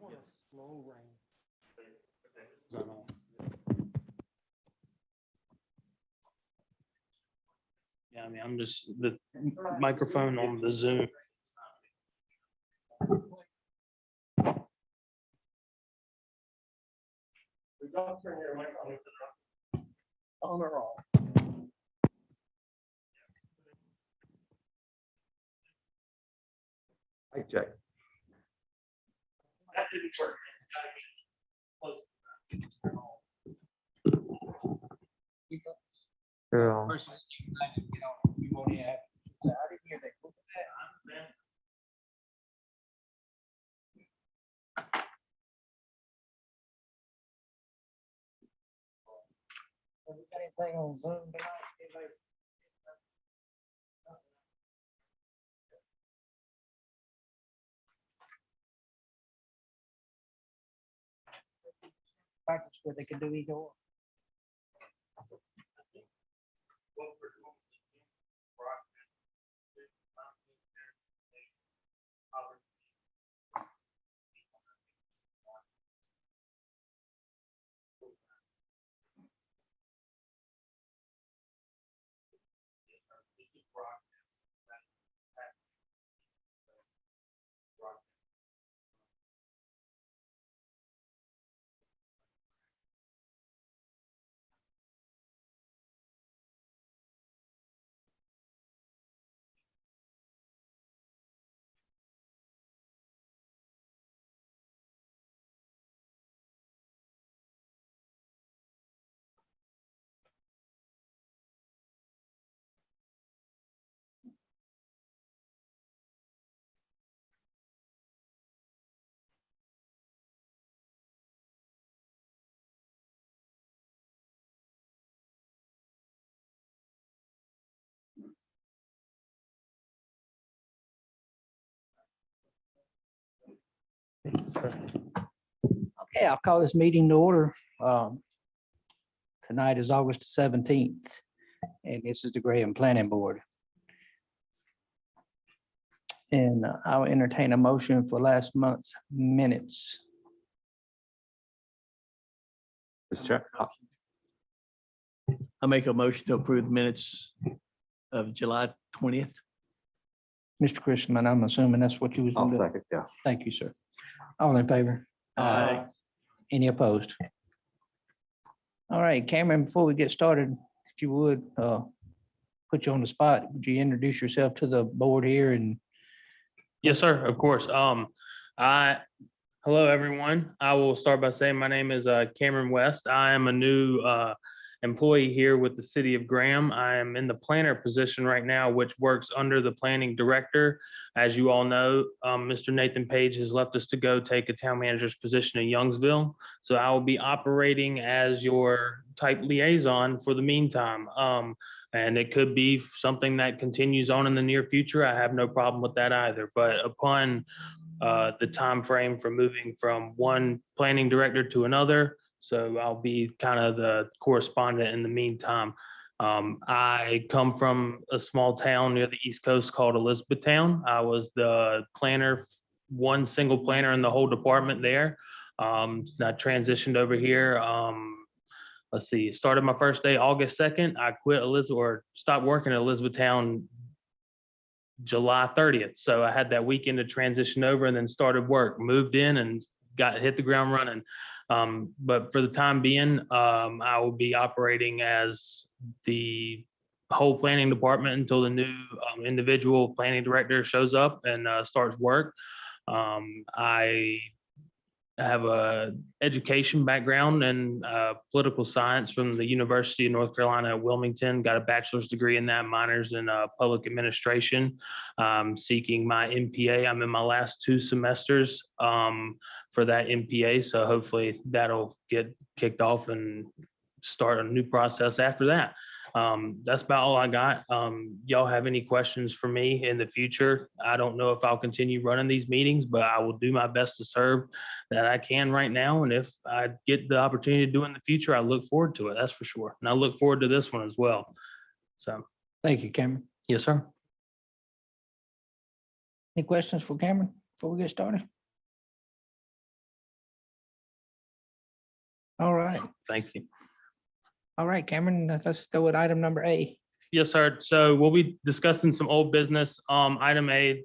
want a slow rain. Yeah, I mean, I'm just the microphone on the Zoom. On or off? Mic check. That didn't work. Yeah. You won't have, I didn't hear that. Have we got anything on Zoom tonight? Anybody? Practice where they can do either or. Okay, I'll call this meeting to order. Tonight is August 17th, and this is the Graham Planning Board. And I'll entertain a motion for last month's minutes. Mr. Chair, I make a motion to approve the minutes of July 20th. Mr. Christman, I'm assuming that's what you was I'll gonna do. second, yeah. Thank you, sir. All in favor? Aye. Any opposed? All right, Cameron, before we get started, if you would, put you on the spot, would you introduce yourself to the board here and Yes, sir, of course. Hello, everyone. I will start by saying my name is Cameron West. I am a new employee here with the city of Graham. I am in the planner position right now, which works under the planning director. As you all know, Mr. Nathan Page has left us to go take a town manager's position in Youngsville. So I will be operating as your type liaison for the meantime. And it could be something that continues on in the near future. I have no problem with that either. But upon the time frame for moving from one planning director to another, so I'll be kind of the correspondent in the meantime. I come from a small town near the East Coast called Elizabethtown. I was the planner, one single planner in the whole department there. I transitioned over here. Let's see, started my first day August 2nd. I quit stopped working at Elizabethtown July 30th. So I had that weekend to transition over and then started work, moved in and hit the ground running. But for the time being, I will be operating as the whole planning department until the new individual planning director shows up and starts work. I have a education background in political science from the University of North Carolina at Wilmington. Got a bachelor's degree in that, minors in public administration. Seeking my MPA. I'm in my last 2 semesters for that MPA. So hopefully that'll get kicked off and start a new process after that. That's about all I got. Y'all have any questions for me in the future? I don't know if I'll continue running these meetings, but I will do my best to serve that I can right now. And if I get the opportunity to do it in the future, I look forward to it. That's for sure. And I look forward to this one as well. So, thank you, Cameron. yes, sir. Any questions for Cameron before we get started? All right. Thank you. All right, Cameron, let's go with item number A. Yes, sir. So we'll be discussing some old business. Item A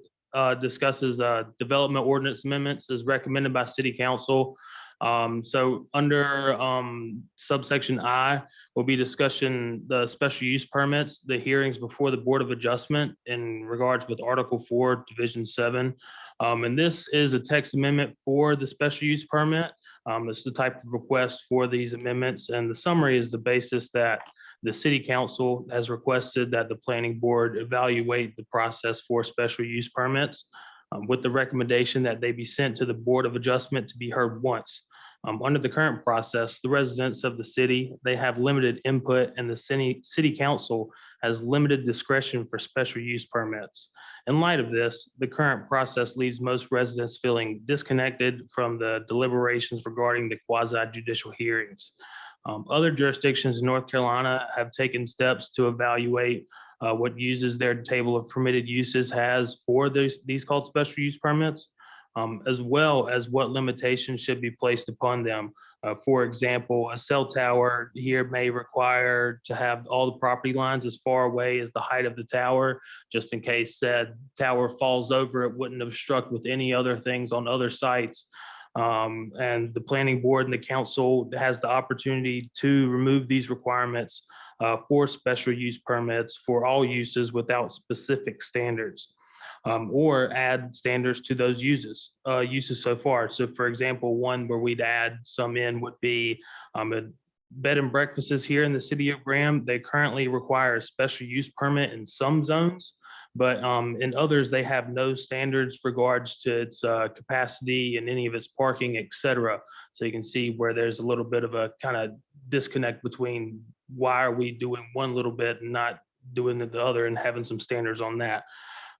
discusses development ordinance amendments as recommended by city council. So under subsection I, we'll be discussing the special use permits, the hearings before the Board of Adjustment in regards with Article 4, Division 7. And this is a text amendment for the special use permit. It's the type of request for these amendments, and the summary is the basis that the city council has requested that the planning board evaluate the process for special use permits with the recommendation that they be sent to the Board of Adjustment to be heard once. Under the current process, the residents of the city, they have limited input, and the city council has limited discretion for special use permits. In light of this, the current process leaves most residents feeling disconnected from the deliberations regarding the quasi judicial hearings. Other jurisdictions in North Carolina have taken steps to evaluate what uses their table of permitted uses has for these called special use permits, as well as what limitations should be placed upon them. For example, a cell tower here may require to have all the property lines as far away as the height of the tower, just in case said tower falls over, it wouldn't obstruct with any other things on other sites. And the planning board and the council has the opportunity to remove these requirements for special use permits for all uses without specific standards. Or add standards to those uses so far. So for example, one where we'd add some in would be a bed and breakfasts here in the city of Graham. They currently require a special use permit in some zones, but in others, they have no standards regards to its capacity and any of its parking, et cetera. So you can see where there's a little bit of a kind of disconnect between why are we doing one little bit and not doing the other, and having some standards on that.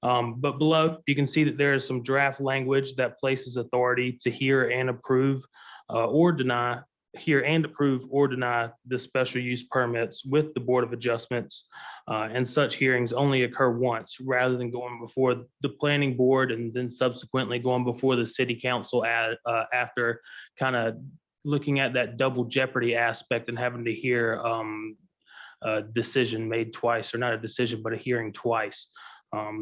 But below, you can see that there is some draft language that places authority to hear and approve or deny the special use permits with the Board of Adjustments. And such hearings only occur once, rather than going before the planning board and then subsequently going before the city council after kind of looking at that double jeopardy aspect and having to hear a decision made twice, or not a decision, but a hearing twice.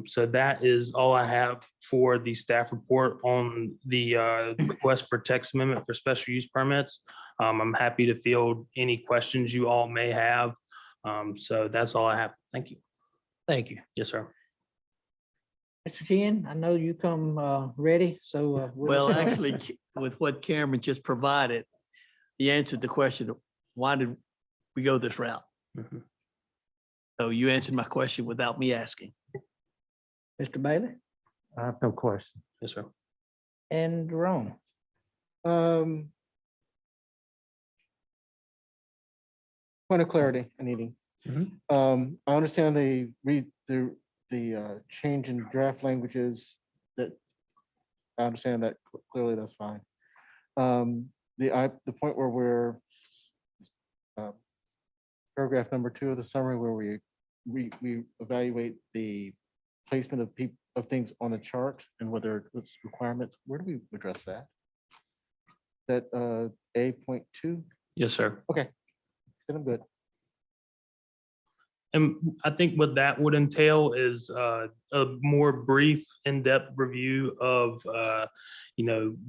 So that is all I have for the staff report on the request for text amendment for special use permits. I'm happy to field any questions you all may have. So that's all I have. Thank you. Thank you. Yes, sir. Mr. Chen, I know you come ready, so. Well, actually, with what Cameron just provided, he answered the question, why did we go this route? Mhm. So you answered my question without me asking. Mr. Bailey I have no question. Yes, sir. and Jerome. Point of clarity I needing. Mhm. I understand the change in draft languages that I understand that clearly, that's fine. The point where we're paragraph number 2 of the summary where we evaluate the placement of things on the chart and whether it's requirements, where do we address that? That A.2, Yes, sir. then I'm good. And I think what that would entail is a more brief, in-depth review of,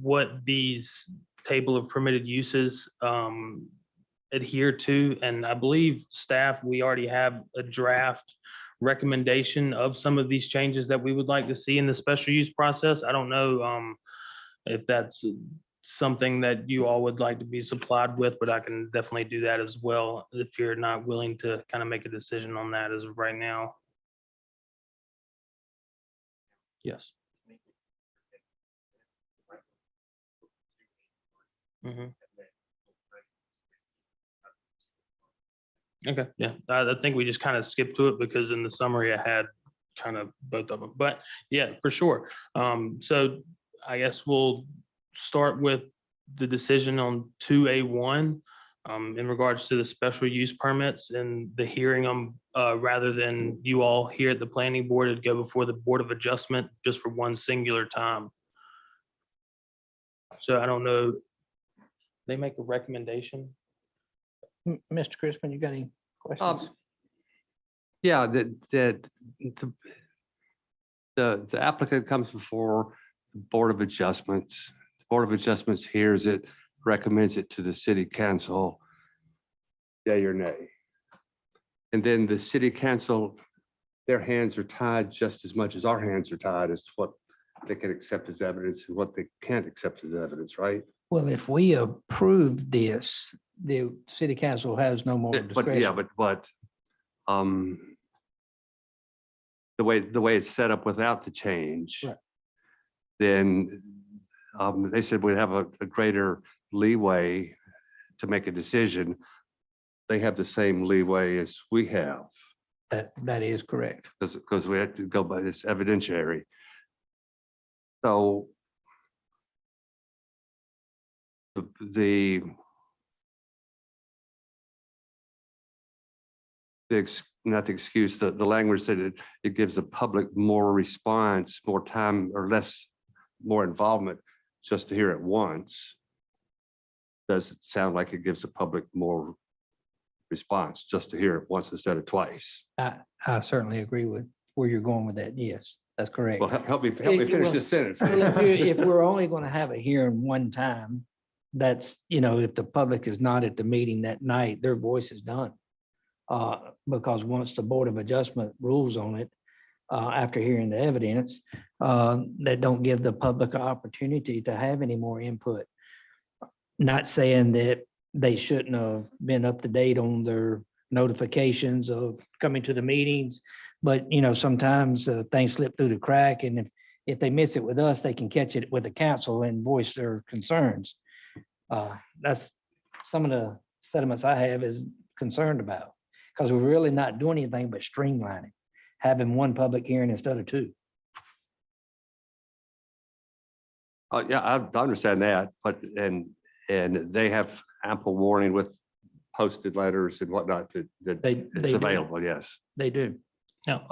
what these table of permitted uses adhere to. And I believe staff, we already have a draft recommendation of some of these changes that we would like to see in the special use process. I don't know if that's something that you all would like to be supplied with, but I can definitely do that as well if you're not willing to kind of make a decision on that as of right now. Yes. Mhm. Okay, yeah, I think we just kind of skipped to it because in the summary I had kind of both of them, but yeah, for sure. So I guess we'll start with the decision on 2A1 in regards to the special use permits and the hearing them rather than you all here at the planning board to go before the Board of Adjustment just for one singular time. So I don't know. they make a recommendation. Mr. Crispin, you got any questions? Yeah, the applicant comes before the Board of Adjustments. The Board of Adjustments hears it, recommends it to the city council. Yea or nay. And then the city council, their hands are tied just as much as our hands are tied as to what they can accept as evidence and what they can't accept as evidence, right? Well, if we approve this, the city council has no more But yeah, discretion. but the way it's set up without the change, Right. then they said we'd have a greater leeway to make a decision. They have the same leeway as we have, That is correct. because we had to go by this evidentiary. So not the excuse, the language said it gives the public more response, more time or less, more involvement just to hear it once. Does it sound like it gives the public more response just to hear it once instead of twice? I certainly agree with where you're going with that. Yes, that's correct. Well, help me finish this sentence. Well, if we're only going to have a hearing one time, that's, if the public is not at the meeting that night, their voice is done. Because once the Board of Adjustment rules on it, after hearing the evidence, that don't give the public an opportunity to have any more input. Not saying that they shouldn't have been up to date on their notifications of coming to the meetings, but sometimes things slip through the crack, and if they miss it with us, they can catch it with the council and voice their concerns. That's some of the sentiments I have is concerned about, because we're really not doing anything but streamlining, having one public hearing instead of two. Yeah, I understand that, but and they have ample warning with posted letters and whatnot that They it's do. available, yes. They do. Now,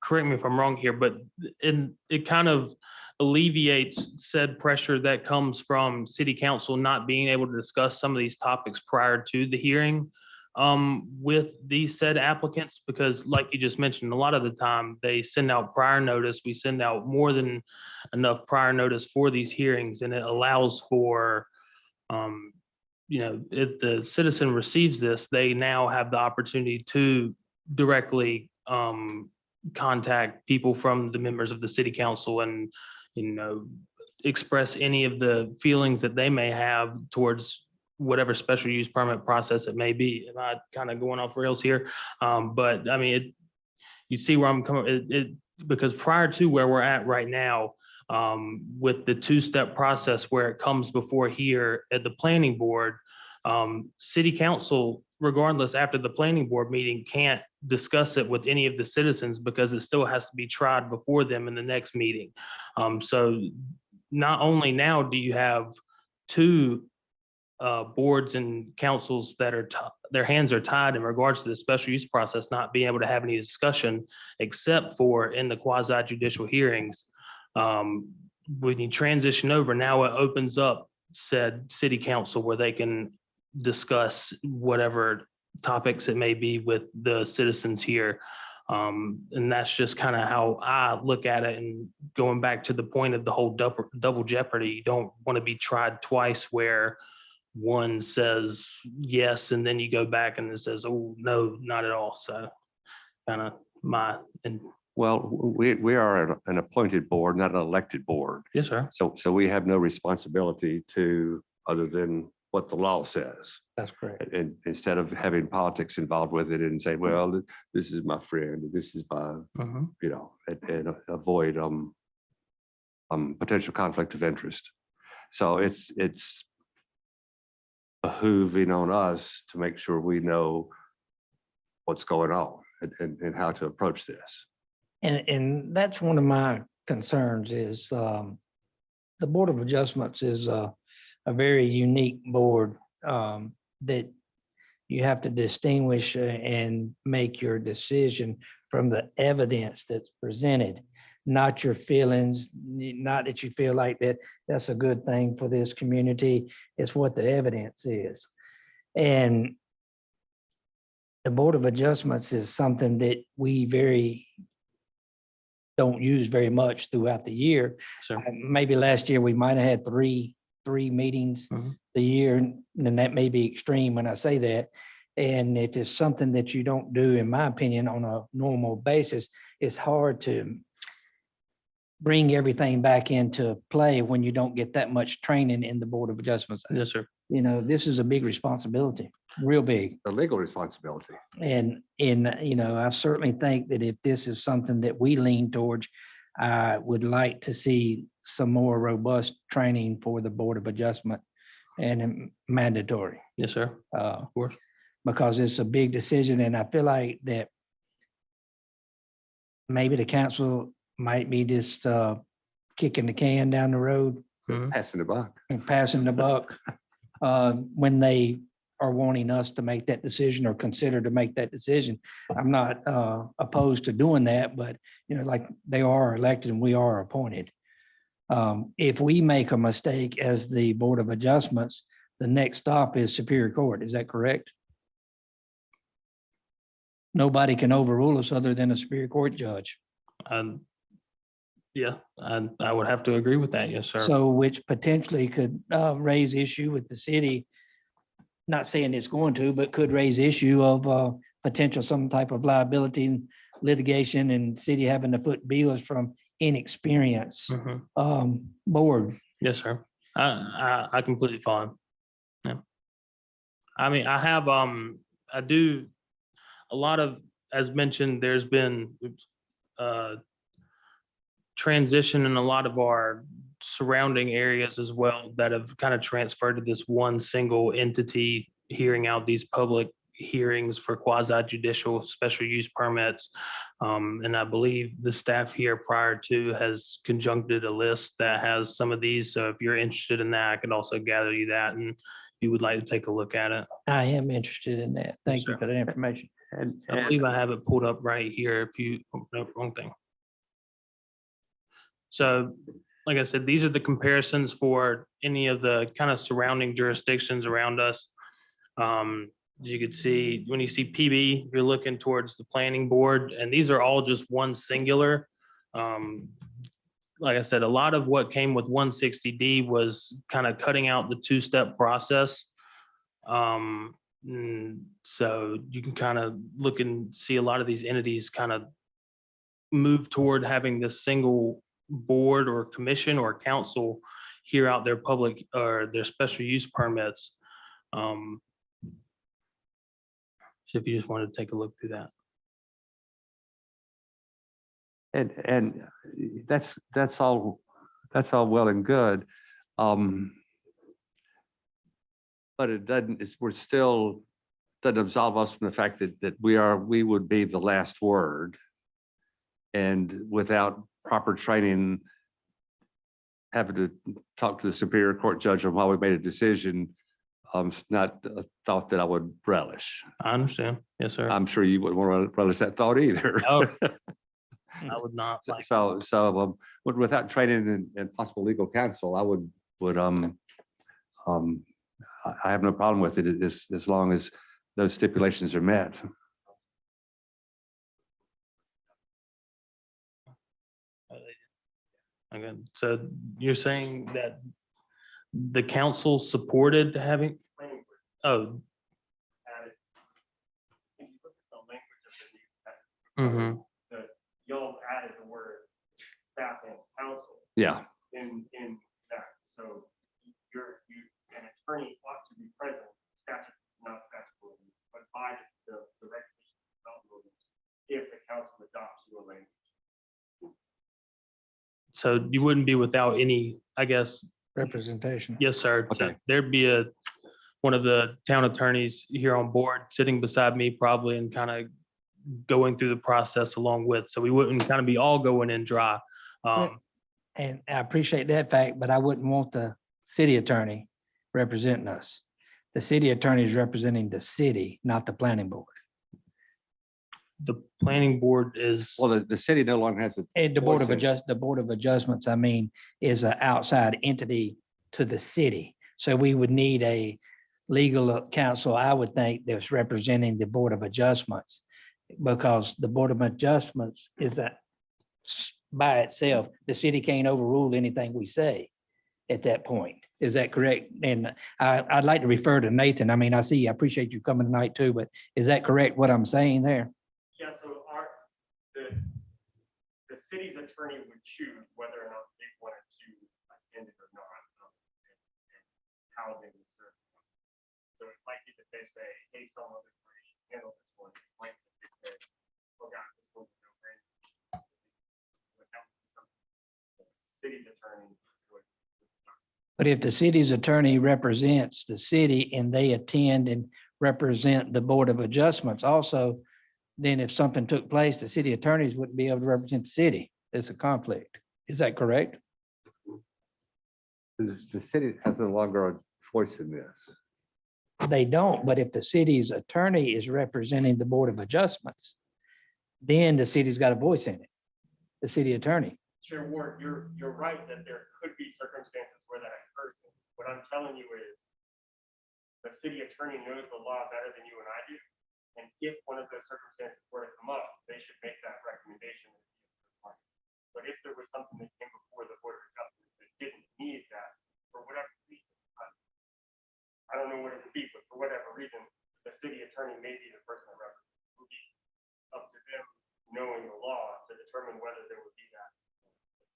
correct me if I'm wrong here, but it kind of alleviates said pressure that comes from city council not being able to discuss some of these topics prior to the hearing with these said applicants, because like you just mentioned, a lot of the time they send out prior notice. We send out more than enough prior notice for these hearings, and it allows for, if the citizen receives this, they now have the opportunity to directly contact people from the members of the city council and, express any of the feelings that they may have towards whatever special use permit process it may be. Am I kind of going off rails here? But I mean, you see where I'm coming, because prior to where we're at right now, with the two-step process where it comes before here at the planning board, city council, regardless, after the planning board meeting, can't discuss it with any of the citizens because it still has to be tried before them in the next meeting. So not only now do you have two boards and councils that are, their hands are tied in regards to the special use process, not being able to have any discussion except for in the quasi judicial hearings. When you transition over, now it opens up said city council where they can discuss whatever topics it may be with the citizens here. And that's just kind of how I look at it. And going back to the point of the whole double jeopardy, you don't want to be tried twice where one says yes, and then you go back and it says, oh, no, not at all. So kind of Well, we are an appointed board, not an elected board. yes, sir. So we have no responsibility to, other than what the law says. That's correct. And instead of having politics involved with it and say, well, this is my friend, this is my, Mhm. and avoid potential conflict of interest. So it's behooving on us to make sure we know what's going on and how to approach this. And that's one of my concerns is the Board of Adjustments is a very unique board that you have to distinguish and make your decision from the evidence that's presented. not your feelings, not that you feel like that that's a good thing for this community. It's what the evidence is. And the Board of Adjustments is something that we don't use very much throughout the year. Sure. Maybe last year we might have had three meetings Mhm. a year, and that may be extreme when I say that. And if it's something that you don't do, in my opinion, on a normal basis, it's hard to bring everything back into play when you don't get that much training in the Board of Adjustments. Yes, sir. You know, this is a big responsibility, real big. The legal responsibility. And I certainly think that if this is something that we lean towards, I would like to see some more robust training for the Board of Adjustment and mandatory. Yes, sir. Of course. Because it's a big decision, and I feel like that maybe the council might be just kicking the can down the road Mhm. Passing the buck. and passing the buck when they are wanting us to make that decision or consider to make that decision. I'm not opposed to doing that, but like they are elected and we are appointed. If we make a mistake as the Board of Adjustments, the next stop is Superior Court. Is that correct? Nobody can overrule us other than a Superior Court judge. Yeah, I would have to agree with that. Yes, sir. So which potentially could raise issue with the city. Not saying it's going to, but could raise issue of potential some type of liability litigation and city having to foot bills from inexperience Mhm. board. Yes, sir. I completely follow. Yeah. I mean, I do a lot of, as mentioned, there's been transition in a lot of our surrounding areas as well that have kind of transferred to this one single entity hearing out these public hearings for quasi judicial special use permits. And I believe the staff here prior to has conjuncted a list that has some of these. So if you're interested in that, I could also gather you that, and if you would like to take a look at it. I am interested in that. Thank you sir. for that information. And, I believe I have it pulled up right here. If you, no, wrong thing. So, like I said, these are the comparisons for any of the kind of surrounding jurisdictions around us. As you can see, when you see PB, you're looking towards the planning board, and these are all just one singular. Like I said, a lot of what came with 160D was kind of cutting out the two-step process. So you can kind of look and see a lot of these entities kind of move toward having this single board or commission or council hear out their public or their special use permits. So if you just wanted to take a look through that. and that's all well and good. But it doesn't, we're still, doesn't absolve us from the fact that we would be the last word. And without proper training, having to talk to the Superior Court judge on why we made a decision, it's not a thought that I would relish. I understand. Yes, sir. I'm sure you wouldn't want to relish that thought either. Oh, I would not like. So without training and possible legal counsel, I would I have no problem with it as long as those stipulations are met. Okay, so you're saying that the council supported having, oh. Mhm. Y'all added the word staff and council Yeah, in that, so an attorney ought to be present, statute, not statutory, but by the recognition of development ordinance, if the council adopts your language. So you wouldn't be without any, I guess, Representation. yes, sir. So Okay. there'd be one of the town attorneys here on board sitting beside me probably and kind of going through the process along with, so we wouldn't kind of be all going in dry. And I appreciate that fact, but I wouldn't want the city attorney representing us. The city attorney is representing the city, not the planning board. The planning board is, Well, the city no longer has a. And the Board of voice in it. the Board of Adjustments, I mean, is an outside entity to the city. So we would need a legal counsel, I would think, that's representing the Board of Adjustments. Because the Board of Adjustments is by itself, the city can't overrule anything we say at that point. Is that correct? And I'd like to refer to Nathan. I mean, I appreciate you coming tonight too, but is that correct what I'm saying there? Yeah, so the city's attorney would choose whether or not they wanted to attend it or not. And how they would serve. So it might be that they say, hey, some other attorney should handle this one. It might be that they say, oh, God, this one's no brainer. But that would be something the city's attorney would. But if the city's attorney represents the city and they attend and represent the Board of Adjustments also, then if something took place, the city attorneys wouldn't be able to represent the city. It's a conflict. Is that correct? The city has no longer a voice in this. They don't, but if the city's attorney is representing the Board of Adjustments, then the city's got a voice in it, the city attorney. Chair Ward, you're right that there could be circumstances where that occurs. What I'm telling you is the city attorney knows the law better than you and I do. And if one of those circumstances were to come up, they should make that recommendation. But if there was something that came before the Board of Adjustment that didn't need that, for whatever reason, I don't know what it would be, but for whatever reason, the city attorney may be the person that represents. It would be up to them, knowing the law, to determine whether there would be that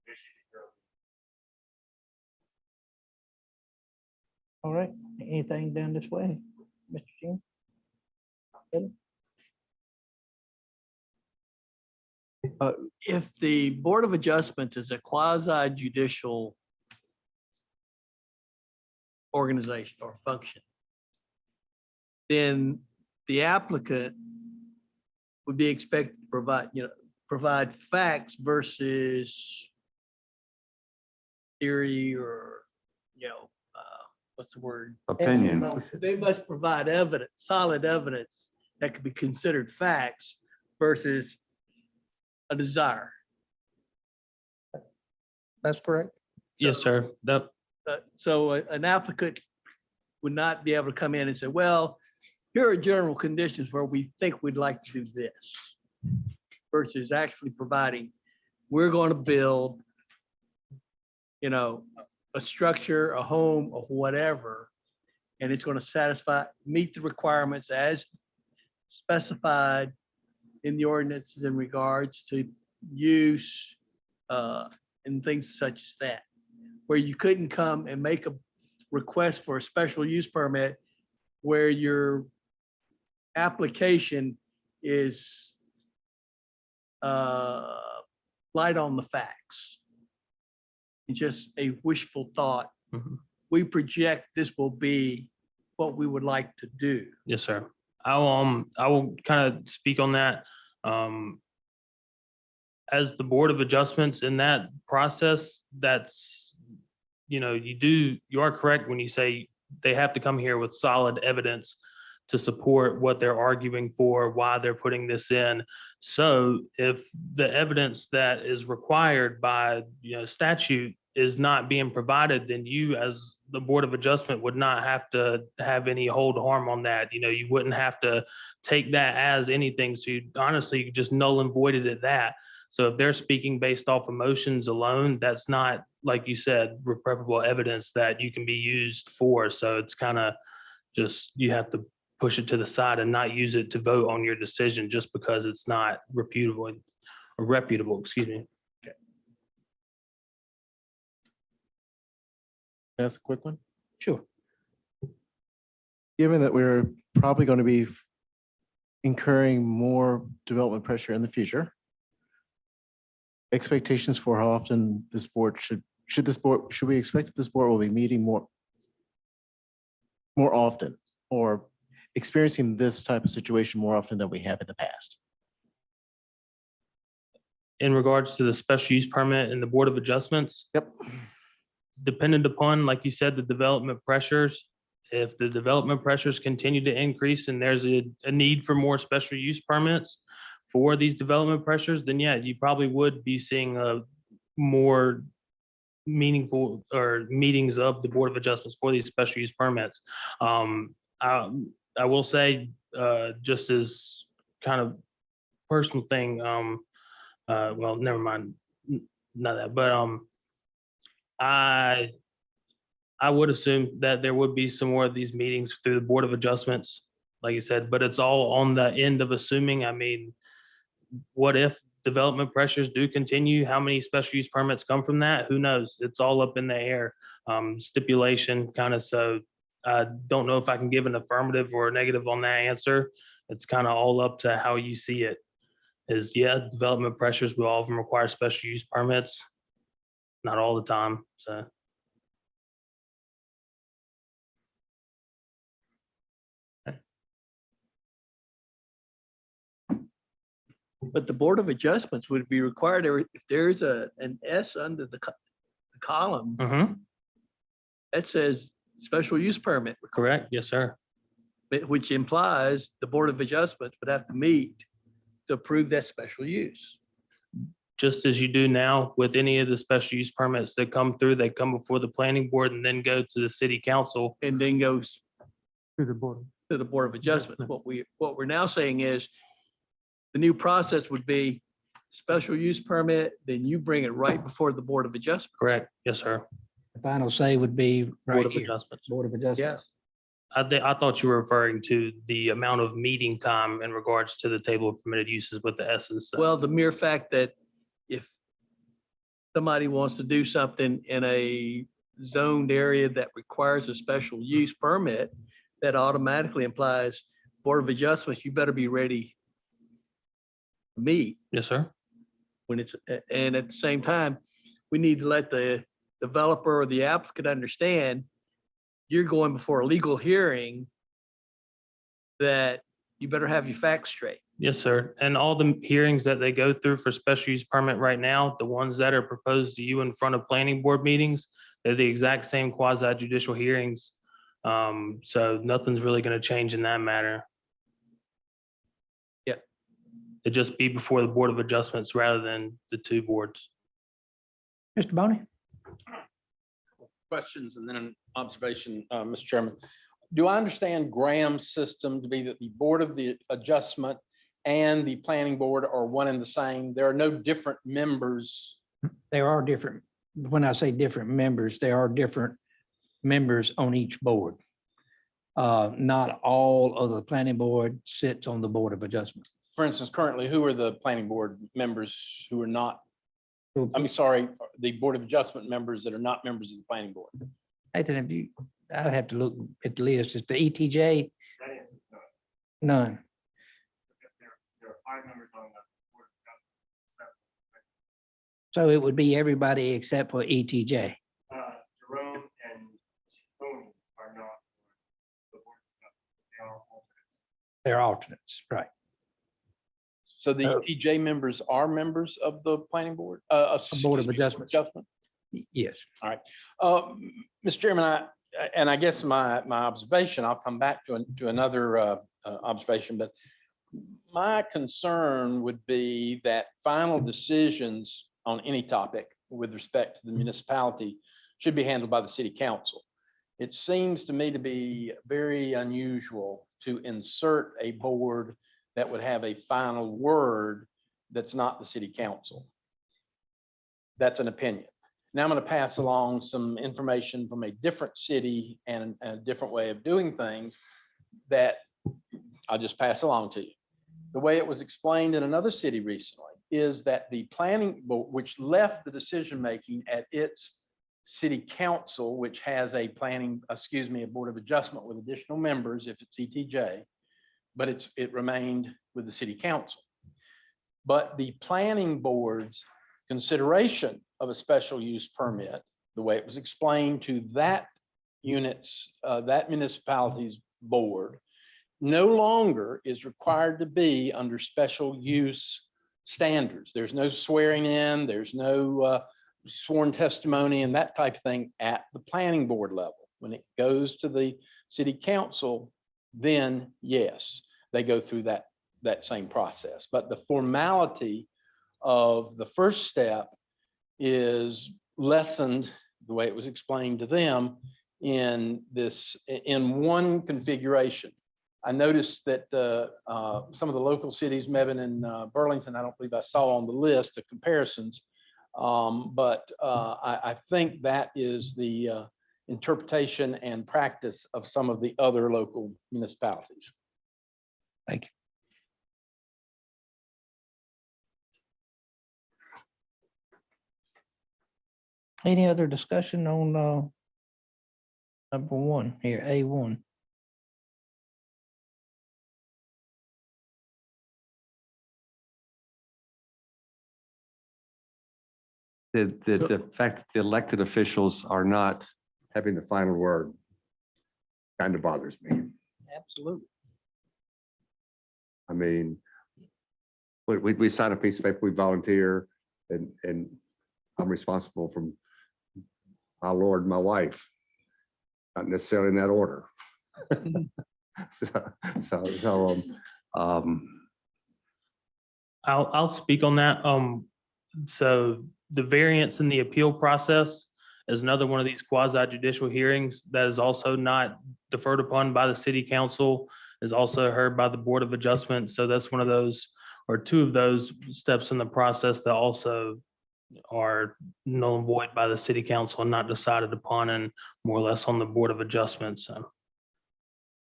issue. All right, anything down this way, Mr. Jim? If the Board of Adjustments is a quasi judicial organization or function, then the applicant would be expected to provide facts versus theory or, what's the word? Opinion. They must provide evidence, solid evidence that could be considered facts versus a desire. That's correct. yes, sir. That, So an applicant would not be able to come in and say, well, here are general conditions where we think we'd like to do this. Versus actually providing, we're going to build, a structure, a home, or whatever, and it's going to meet the requirements as specified in the ordinances in regards to use and things such as that, where you couldn't come and make a request for a special use permit where your application is light on the facts. It's just a wishful thought. Mhm. We project this will be what we would like to do. yes, sir. I will kind of speak on that. As the Board of Adjustments in that process, that's, you are correct when you say they have to come here with solid evidence to support what they're arguing for, why they're putting this in. So if the evidence that is required by, statute is not being provided, then you as the Board of Adjustment would not have to have any hold harm on that. You wouldn't have to take that as anything. So you honestly just null and void it at that. So if they're speaking based off emotions alone, that's not, like you said, reprobable evidence that you can be used for. So it's kind of just, you have to push it to the side and not use it to vote on your decision just because it's not reputable, excuse me. That's a quick one. Sure. Given that we're probably going to be incurring more development pressure in the future, expectations for how often this board should we expect that this board will be meeting more often or experiencing this type of situation more often than we have in the past? In regards to the special use permit and the Board of Adjustments, Yep. dependent upon, like you said, the development pressures. If the development pressures continue to increase and there's a need for more special use permits for these development pressures, then yeah, you probably would be seeing a more meaningful or meetings of the Board of Adjustments for these special use permits. I will say, just as kind of personal thing, well, never mind, not that, but I would assume that there would be some more of these meetings through the Board of Adjustments, like you said, but it's all on the end of assuming. I mean, what if development pressures do continue? How many special use permits come from that? Who knows? It's all up in the air. Stipulation kind of, so I don't know if I can give an affirmative or a negative on that answer. It's kind of all up to how you see it. Is, yeah, development pressures will all of them require special use permits? Not all the time, so. But the Board of Adjustments would be required, if there's an S under the column Mhm. that says special use permit, Correct, yes, sir. which implies the Board of Adjustments would have to meet to approve that special use. Just as you do now with any of the special use permits that come through, they come before the planning board and then go to the city council. And then goes To the board. to the Board of Adjustments. What we're now saying is the new process would be special use permit, then you bring it right before the Board of Adjustments. Correct, yes, sir. The final say would be Board right of here, Adjustments. Board of Adjustments. I thought you were referring to the amount of meeting time in regards to the table of permitted uses with the S and stuff. Well, the mere fact that if somebody wants to do something in a zoned area that requires a special use permit, that automatically implies Board of Adjustments, you better be ready to meet Yes, sir. when it's, and at the same time, we need to let the developer or the applicant understand you're going before a legal hearing, that you better have your facts straight. Yes, sir. And all the hearings that they go through for special use permit right now, the ones that are proposed to you in front of planning board meetings, they're the exact same quasi judicial hearings. So nothing's really going to change in that matter. Yep. It'd just be before the Board of Adjustments rather than the two boards. Mr. Boney? Questions and then an observation, Mr. Chairman. Do I understand Graham's system to be that the Board of the Adjustment and the Planning Board are one and the same? There are no different members. There are different, when I say different members, there are different members on each board. Not all of the planning board sits on the Board of Adjustment. For instance, currently, who are the Planning Board members who are not, sorry, the Board of Adjustment members that are not members of the Planning Board? Nathan, have you, I'd have to look at the list. Is the ETJ? That answers no. None. There are 5 members on the Board of Adjustment. So it would be everybody except for ETJ. Jerome and Tony are not on the Board of Adjustment. They are alternates. They're alternates, right? So the ETJ members are members of the Planning Board? Board of Adjustment. Yes. Mr. Chairman, I guess my observation, I'll come back to another observation, but my concern would be that final decisions on any topic with respect to the municipality should be handled by the city council. It seems to me to be very unusual to insert a board that would have a final word that's not the city council. That's an opinion. Now I'm going to pass along some information from a different city and a different way of doing things that I'll just pass along to you. The way it was explained in another city recently is that the planning board, which left the decision-making at its city council, which has a a Board of Adjustment with additional members if it's ETJ, but it remained with the city council. But the planning board's consideration of a special use permit, the way it was explained to that that municipality's board, no longer is required to be under special use standards. There's no swearing in, there's no sworn testimony and that type of thing at the planning board level. When it goes to the city council, then yes, they go through that that same process. But the formality of the first step is lessened, the way it was explained to them, in one configuration. I noticed that some of the local cities, Mebane and Burlington, I don't believe I saw on the list of comparisons. But I think that is the interpretation and practice of some of the other local municipalities. Thank you. Any other discussion on number one here, A1? The fact that the elected officials are not having the final word kind of bothers me. Absolutely. I mean, we sign a piece of paper, we volunteer, and I'm responsible from my Lord, my wife, not necessarily in that order. I'll speak on that. So the variance in the appeal process is another one of these quasi judicial hearings that is also not deferred upon by the city council, is also heard by the Board of Adjustment. So that's one of those, or two of those steps in the process that also are null and void by the city council and not decided upon and more or less on the Board of Adjustment. So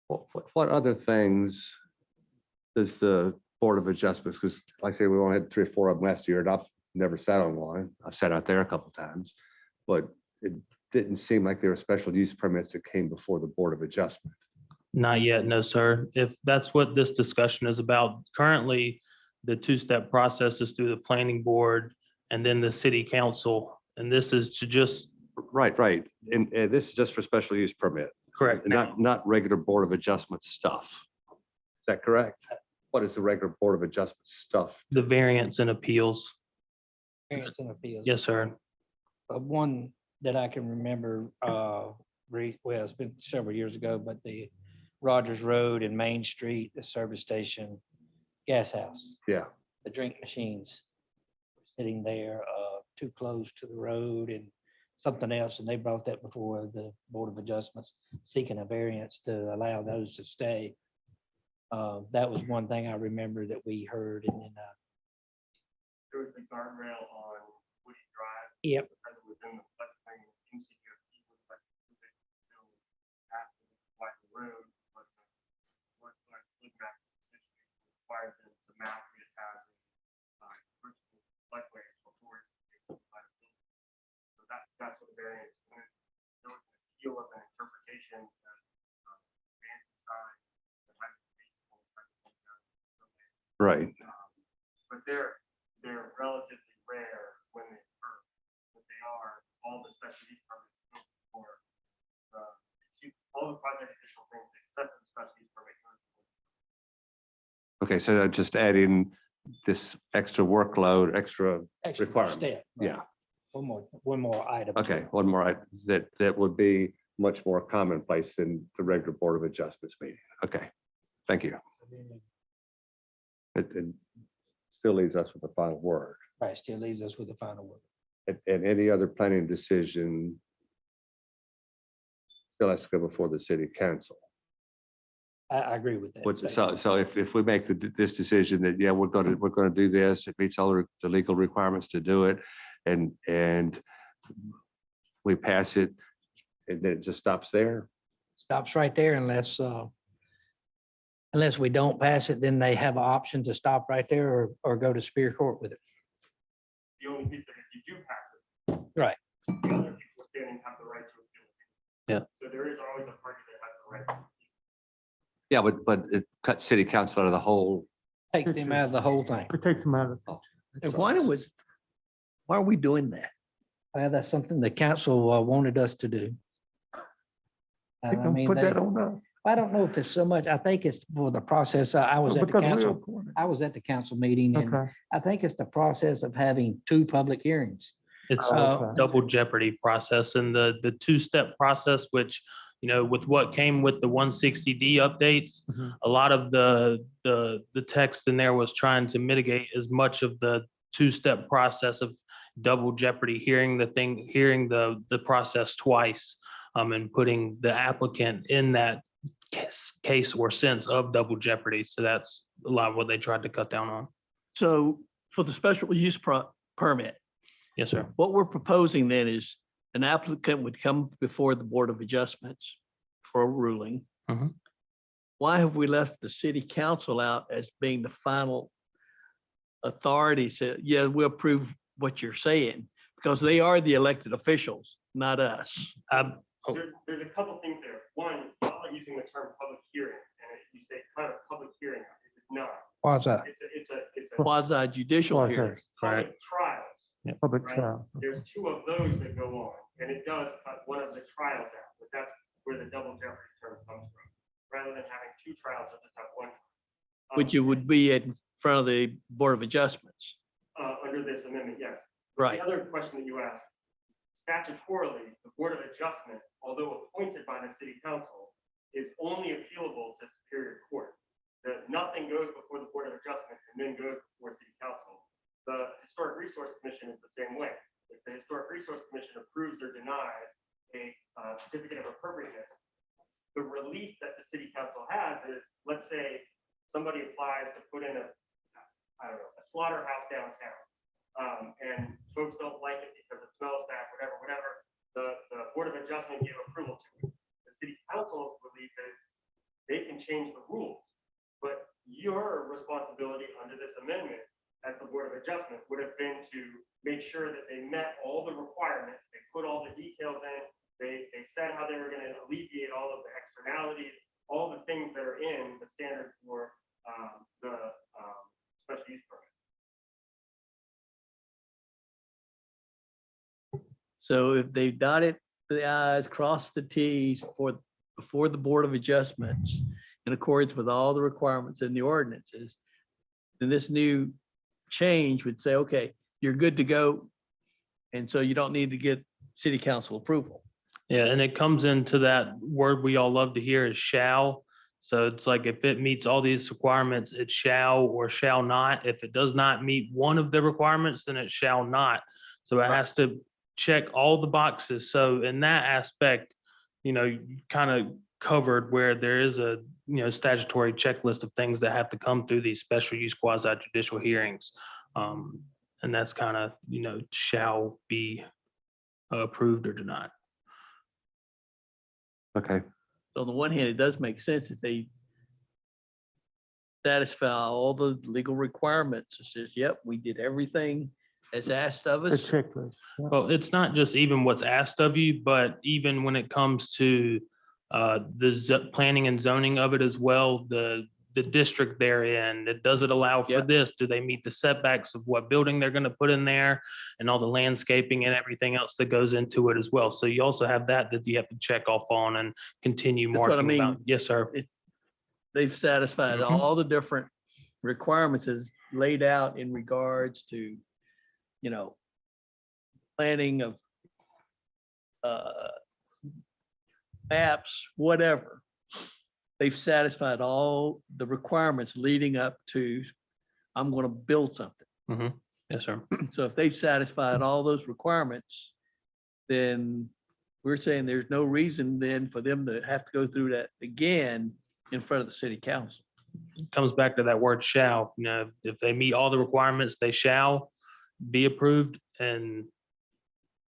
what other things does the Board of Adjustments, because like I say, we only had 3 or 4 of them last year, and I've never sat on one. I've sat out there a couple of times, but it didn't seem like there were special use permits that came before the Board of Adjustment. not yet, no, sir. If that's what this discussion is about, currently, the two-step process is through the planning board and then the city council. And this is to just, Right. And this is just for special use permit, correct, not regular Board of Adjustment stuff. Is that correct? What is the regular Board of Adjustment stuff? the variance and appeals. Variance and appeals. Yes, sir. One that I can remember, well, it's been several years ago, but the Rogers Road and Main Street, the service station, gas house, Yeah, the drink machines sitting there, too close to the road and something else. And they brought that before the Board of Adjustments, seeking a variance to allow those to stay. That was one thing I remember that we heard, and then, There was the guardrail on Woody Drive. Yep. Because it was in the floodplain, NCDOT was like, move it to after the white road, but the North Side Flood Map essentially required them to map it as vertical floodways before it's by the building. So that's what the variance, when there was an appeal of an interpretation that ran inside the height of the baseball. right. But they're relatively rare when they occur, but they are all the special use permits for all the quasi judicial things except for the special use permit. Okay, so just adding this extra workload, extra extra requirement. step. right. Yeah, One more item. okay, one more, that would be much more commonplace than the regular Board of Adjustments meeting. Okay, thank you. It still leaves us with the final word. Right, still leaves us with the final word. And any other planning decision still has to go before the city council. I agree with that. Which, so if we make this decision that, yeah, we're gonna do this, it meets all the legal requirements to do it, and we pass it, and then it just stops there. Stops right there unless we don't pass it, then they have an option to stop right there or go to Superior Court with it. The only piece that if you do pass it. Right. The other people standing have the right to appeal. Yeah. So there is always a party that has the right to appeal. Yeah, but it cuts city council out of the whole. Takes them out of the whole thing. It takes them out of. And why are we doing that? Well, that's something the council wanted us to do. I mean, Put that they- on us. I don't know if it's so much, I think it's for the process. I was at the Because we're council, appointed. I was at the council meeting, and Okay. I think it's the process of having 2 public hearings. It's Oh, a okay. double jeopardy process and the two-step process, which you know, with what came with the 160D updates, Mhm. a lot of the text in there was trying to mitigate as much of the two-step process of double jeopardy, hearing the process twice, and putting the applicant in that case or sense of double jeopardy. So that's a lot of what they tried to cut down on. So for the special use permit, Yes, sir. what we're proposing then is an applicant would come before the Board of Adjustments for a ruling. Mhm. Why have we left the city council out as being the final authority? Say, yeah, we'll approve what you're saying, because they are the elected officials, not us. Oh. There's a couple things there. One, I like using the term public hearing, and if you say kind of public hearing, it is not. Why's that? It's a Quasi judicial Quasi. hearing. public trials. Public Right. trial. There's two of those that go on, and it does cut one of the trials out, but that's where the double jeopardy term comes from. Rather than having two trials, you'll just have one. Which it would be in front of the Board of Adjustments. Under this amendment, yes. Right. The other question that you asked, statutorily, the Board of Adjustment, although appointed by the city council, is only appealable to Superior Court. Nothing goes before the Board of Adjustment and then goes before city council. The Historic Resource Commission is the same way. If the Historic Resource Commission approves or denies a certificate of appropriateness, the relief that the city council has is, let's say, somebody applies to put in a slaughterhouse downtown. And folks don't like it because it smells bad, whatever. The Board of Adjustment gave approval to it. The city council's relief is they can change the rules. But your responsibility under this amendment as the Board of Adjustment would have been to make sure that they met all the requirements, they put all the details in, they said how they were going to alleviate all of the externalities, all the things that are in the standard for the special use permit. So if they dotted the i's, crossed the t's before the Board of Adjustments in accordance with all the requirements in the ordinances, then this new change would say, okay, you're good to go. And so you don't need to get city council approval. Yeah, and it comes into that word we all love to hear is shall. So it's like if it meets all these requirements, it shall or shall not. If it does not meet one of the requirements, then it shall not. So it has to check all the boxes. So in that aspect, you know, you kind of covered where there is a, you know, statutory checklist of things that have to come through these special use quasi judicial hearings. And that's kind of, you know, shall be approved or denied. Okay, So on the one hand, it does make sense if they satisfy all the legal requirements. It says, yep, we did everything as asked of us. checklist. Well, it's not just even what's asked of you, but even when it comes to the planning and zoning of it as well, the district they're in, does it allow for Yep. this? Do they meet the setbacks of what building they're going to put in there and all the landscaping and everything else that goes into it as well? So you also have that you have to check off on and continue That's what I marking about. mean. Yes, sir. They've satisfied Mhm. all the different requirements as laid out in regards to, you know, planning of maps, whatever. They've satisfied all the requirements leading up to, I'm going to build something. Yes, sir. So if they've satisfied all those requirements, then we're saying there's no reason then for them to have to go through that again in front of the city council. Comes back to that word shall, you know, if they meet all the requirements, they shall be approved. And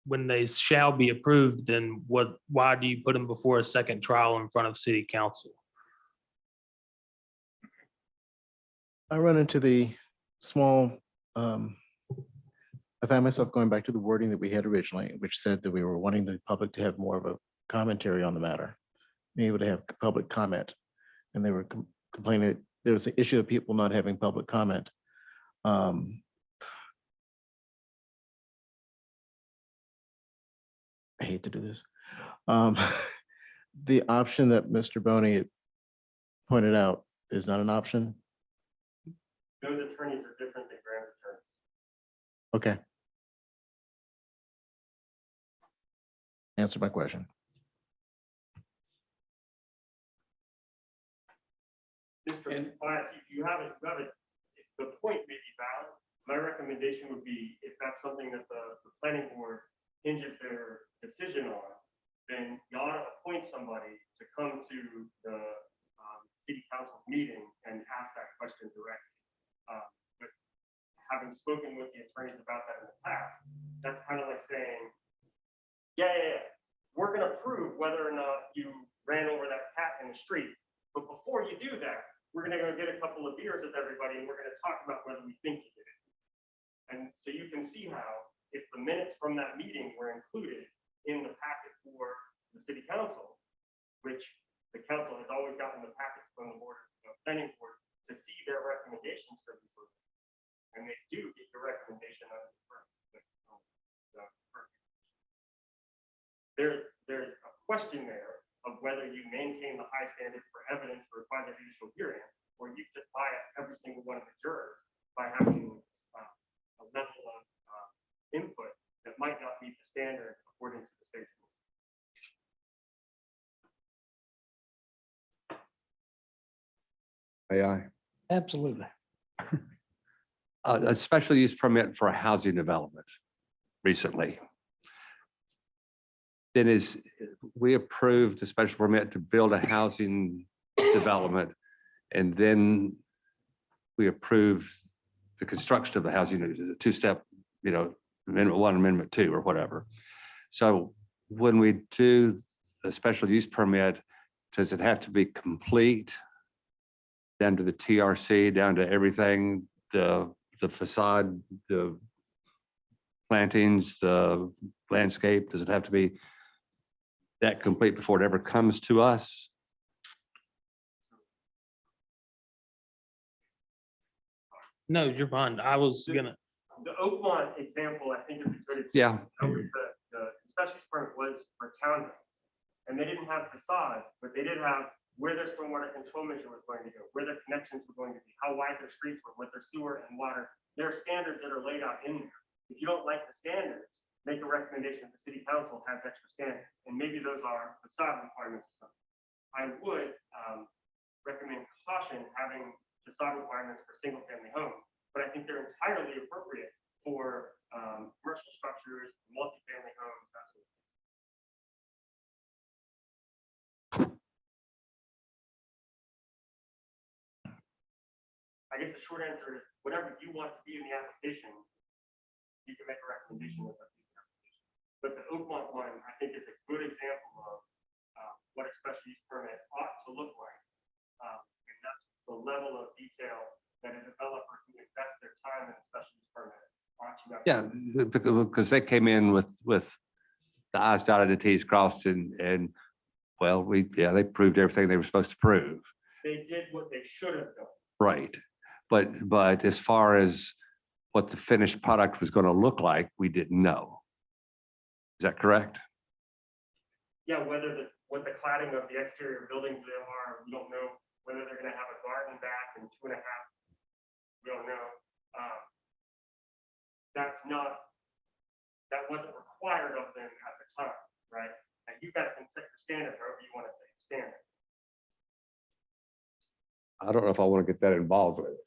when they shall be approved, then why do you put them before a second trial in front of city council? I run into the small, I found myself going back to the wording that we had originally, which said that we were wanting the public to have more of a commentary on the matter, be able to have public comment. And they were complaining that there was an issue of people not having public comment. I hate to do this. The option that Mr. Boney pointed out is not an option. Those attorneys are different than Graham's attorneys. Okay. Answer my question. Mr. And- Bias, if you have it, the point may be valid. My recommendation would be, if that's something that the planning board hinges their decision on, then you ought to appoint somebody to come to the city council's meeting and ask that question directly. But having spoken with the attorneys about that in the past, that's kind of like saying, yeah, we're gonna prove whether or not you ran over that cat in the street. But before you do that, we're gonna go get a couple of beers with everybody and we're gonna talk about whether we think you did it. And so you can see how, if the minutes from that meeting were included in the packet for the city council, which the council has always gotten the packets from the board, planning board, to see their recommendations for these. And they do get your recommendation on there's a question there of whether you maintain the high standard for evidence for a quasi-judicial hearing, or you just bias every single one of the jurors by having a level of input that might not meet the standard according to the state. May I? Absolutely. A special use permit for a housing development recently. Then we approved a special permit to build a housing development. And then we approved the construction of the housing, a two-step, amendment 1, amendment 2, or whatever. So when we do a special use permit, does it have to be complete? Down to the TRC, down to everything, the facade, the plantings, the landscape, does it have to be that complete before it ever comes to us? No, you're fine. I was gonna, The Oakmont example, I think, is a good example. Yeah. That was the special use permit was for townhomes. And they didn't have facade, but they did have where their stormwater control measure was going to go, where their connections were going to be, how wide their streets were, what their sewer and water. There are standards that are laid out in there. If you don't like the standards, make a recommendation. The city council has extra standards, and maybe those are facade requirements or something. I would recommend caution having facade requirements for single family homes, but I think they're entirely appropriate for commercial structures, multifamily homes, that sort of thing. I guess the short answer is whatever you want to be in the application, you can make a recommendation with that. But the Oakmont one, I think, is a good example of what a special use permit ought to look like. And that's the level of detail that a developer who invests their time in a special use permit ought to have. Yeah, because they came in with the I's dotted and T's crossed and well, they proved everything they were supposed to prove. They did what they should have done. Right. But as far as what the finished product was going to look like, we didn't know. Is that correct? Yeah, what the cladding of the exterior buildings they are, we don't know whether they're gonna have a garden back and 2.5. We don't know. That wasn't required of them at the time, right? And you guys can set your standard however you want to set your standard. I don't know if I want to get that involved with it.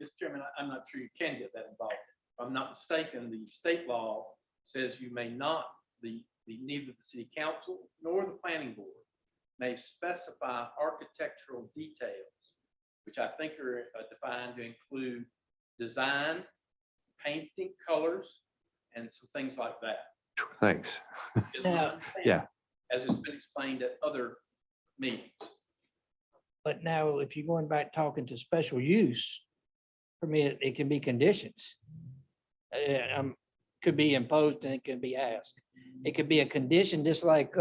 Mr. Chairman, I'm not sure you can get that involved. If I'm not mistaken, the state law says you may not, neither the city council nor the planning board may specify architectural details, which I think are defined to include design, painting, colors, and some things like that. Thanks. Is my Now- understanding, Yeah. As it's been explained at other meetings. But now, if you're going back talking to special use permit, it can be conditions. Could be imposed and it can be asked. It could be a condition, just like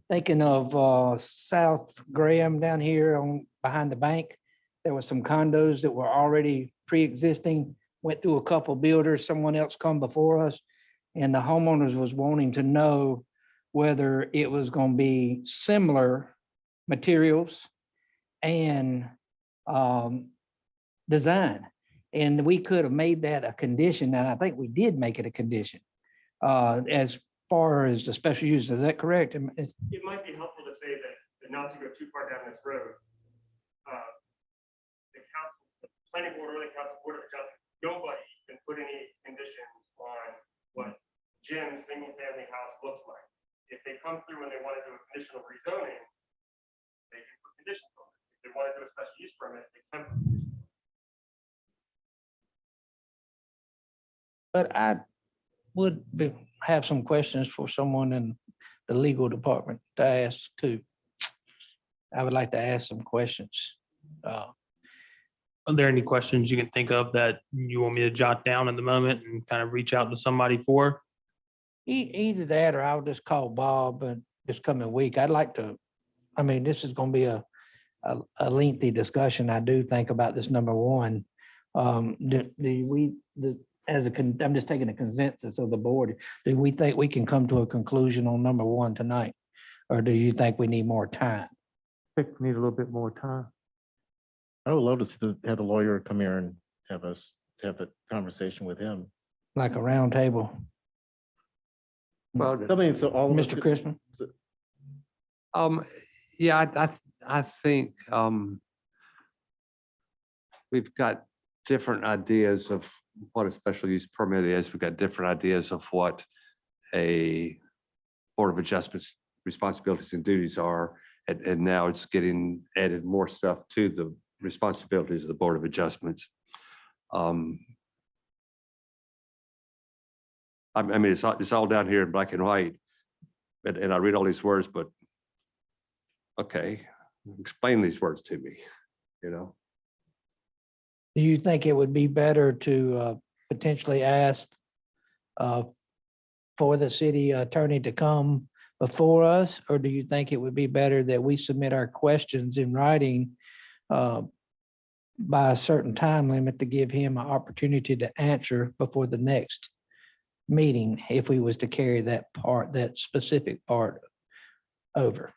thinking of South Graham down here on behind the bank. There were some condos that were already pre-existing, went through a couple builders, someone else come before us. And the homeowners was wanting to know whether it was going to be similar materials and design. And we could have made that a condition, and I think we did make it a condition. As far as the special use, is that correct? It might be helpful to say that not to go too far down this road. the council, the planning board or the council board of adjustment, nobody can put any conditions on what Jim's single-family house looks like. If they come through and they want to do a conditional rezoning, they can put conditions on it. If they want to do a special use permit, they can. Put conditions. But I would have some questions for someone in the legal department to ask too. I would like to ask some questions. Are there any questions you can think of that you want me to jot down at the moment and kind of reach out to somebody for? Either that, or I'll just call Bob this coming week. I'd like to, I mean, this is gonna be a lengthy discussion. I do think about this number one. I'm just taking a consensus of the board. Do we think we can come to a conclusion on number one tonight? Or do you think we need more time? I think we need a little bit more time. I would love to see have the lawyer come here and have a conversation with him. Like a round table? Well, Something so all of us Mr. could- Christman? yeah, I think we've got different ideas of what a special use permit is. We've got different ideas of what a Board of Adjustments responsibilities and duties are. And now it's getting added more stuff to the responsibilities of the Board of Adjustments. I mean, it's all down here in black and white. And I read all these words, but okay, explain these words to me, you know? Do you think it would be better to potentially ask for the city attorney to come before us? Or do you think it would be better that we submit our questions in writing by a certain time limit to give him an opportunity to answer before the next meeting, if we was to carry that specific part over?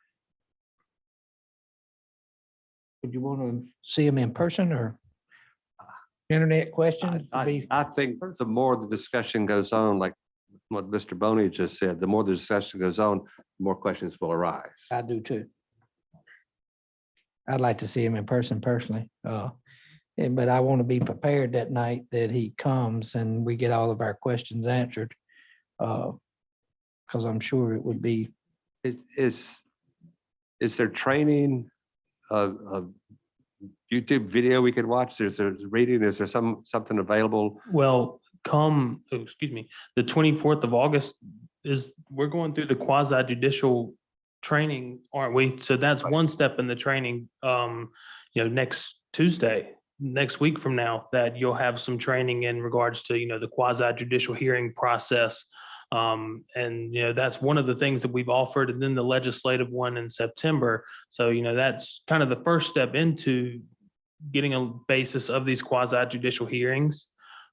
Would you want to see him in person or internet questions? I think the more the discussion goes on, like what Mr. Boney just said, the more the discussion goes on, the more questions will arise. I do too. I'd like to see him in person personally. But I want to be prepared that night that he comes and we get all of our questions answered. Because I'm sure it would be, Is there training, YouTube video we could watch? Is there reading? Is there something available? Well, excuse me, the 24th of August we're going through the quasi judicial training, aren't we? So that's one step in the training, next Tuesday, next week from now, that you'll have some training in regards to, the quasi judicial hearing process. And that's one of the things that we've offered, and then the legislative one in September. So, that's kind of the first step into getting a basis of these quasi judicial hearings.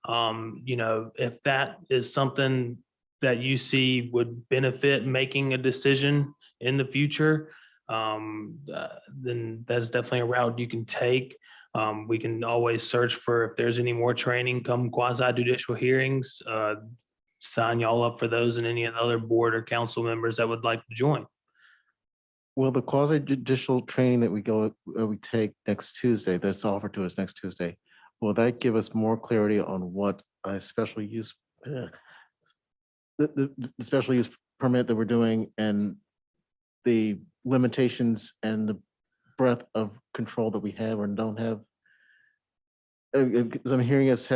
If that is something that you see would benefit making a decision in the future, then that's definitely a route you can take. We can always search for if there's any more training come quasi judicial hearings, sign y'all up for those and any of the other board or council members that would like to join. Will the quasi judicial training that we take next Tuesday, that's offered to us next Tuesday, will that give us more clarity on what a special use, the special use permit that we're doing, and the limitations and the breadth of control that we have or don't have? Because I'm hearing us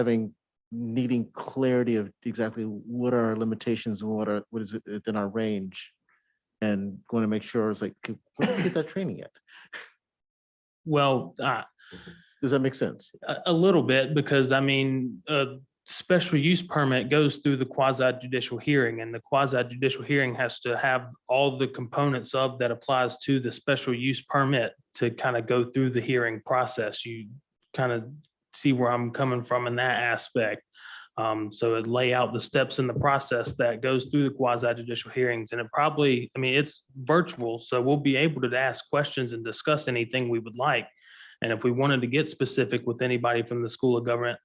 needing clarity of exactly what are our limitations and what is within our range, and going to make sure it's like, where do we get that training at? Well, Does that make sense? a little bit, because I mean, special use permit goes through the quasi judicial hearing, and the quasi judicial hearing has to have all the components of that applies to the special use permit to kind of go through the hearing process. You kind of see where I'm coming from in that aspect. So it lay out the steps in the process that goes through the quasi judicial hearings, and it's virtual, so we'll be able to ask questions and discuss anything we would like. And if we wanted to get specific with anybody from the School of Government,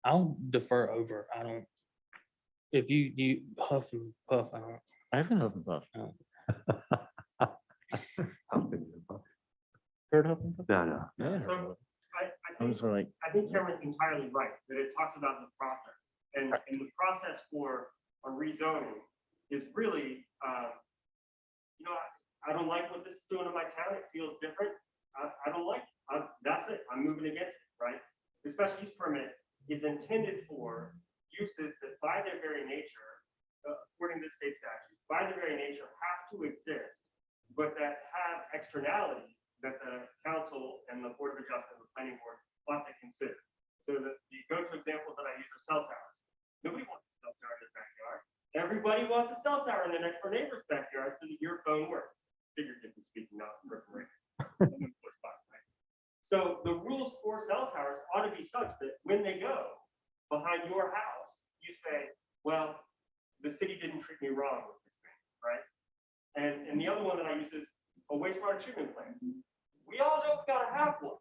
I'll defer over. If you huff and puff, I don't. I haven't heard about. Heard of them? No, no. Yeah. So I I think, was like, I think Cameron's entirely right, that it talks about the process. And the process for a rezoning is really, you know, I don't like what this is doing in my town. It feels different. I don't like it. That's it. I'm moving against it, right? The special use permit is intended for uses that by their very nature, according to the state statute, by their very nature have to exist, but that have externalities that the council and the Board of Adjustment, the planning board ought to consider. So the go-to examples that I use are cell towers. Nobody wants a cell tower in their backyard. Everybody wants a cell tower in their next door neighbor's backyard so that your phone works. Figuratively speaking, not personally. So the rules for cell towers ought to be such that when they go behind your house, you say, well, the city didn't treat me wrong with this thing, right? And the other one that I use is a wastewater treatment plant. We all know we've got to have one.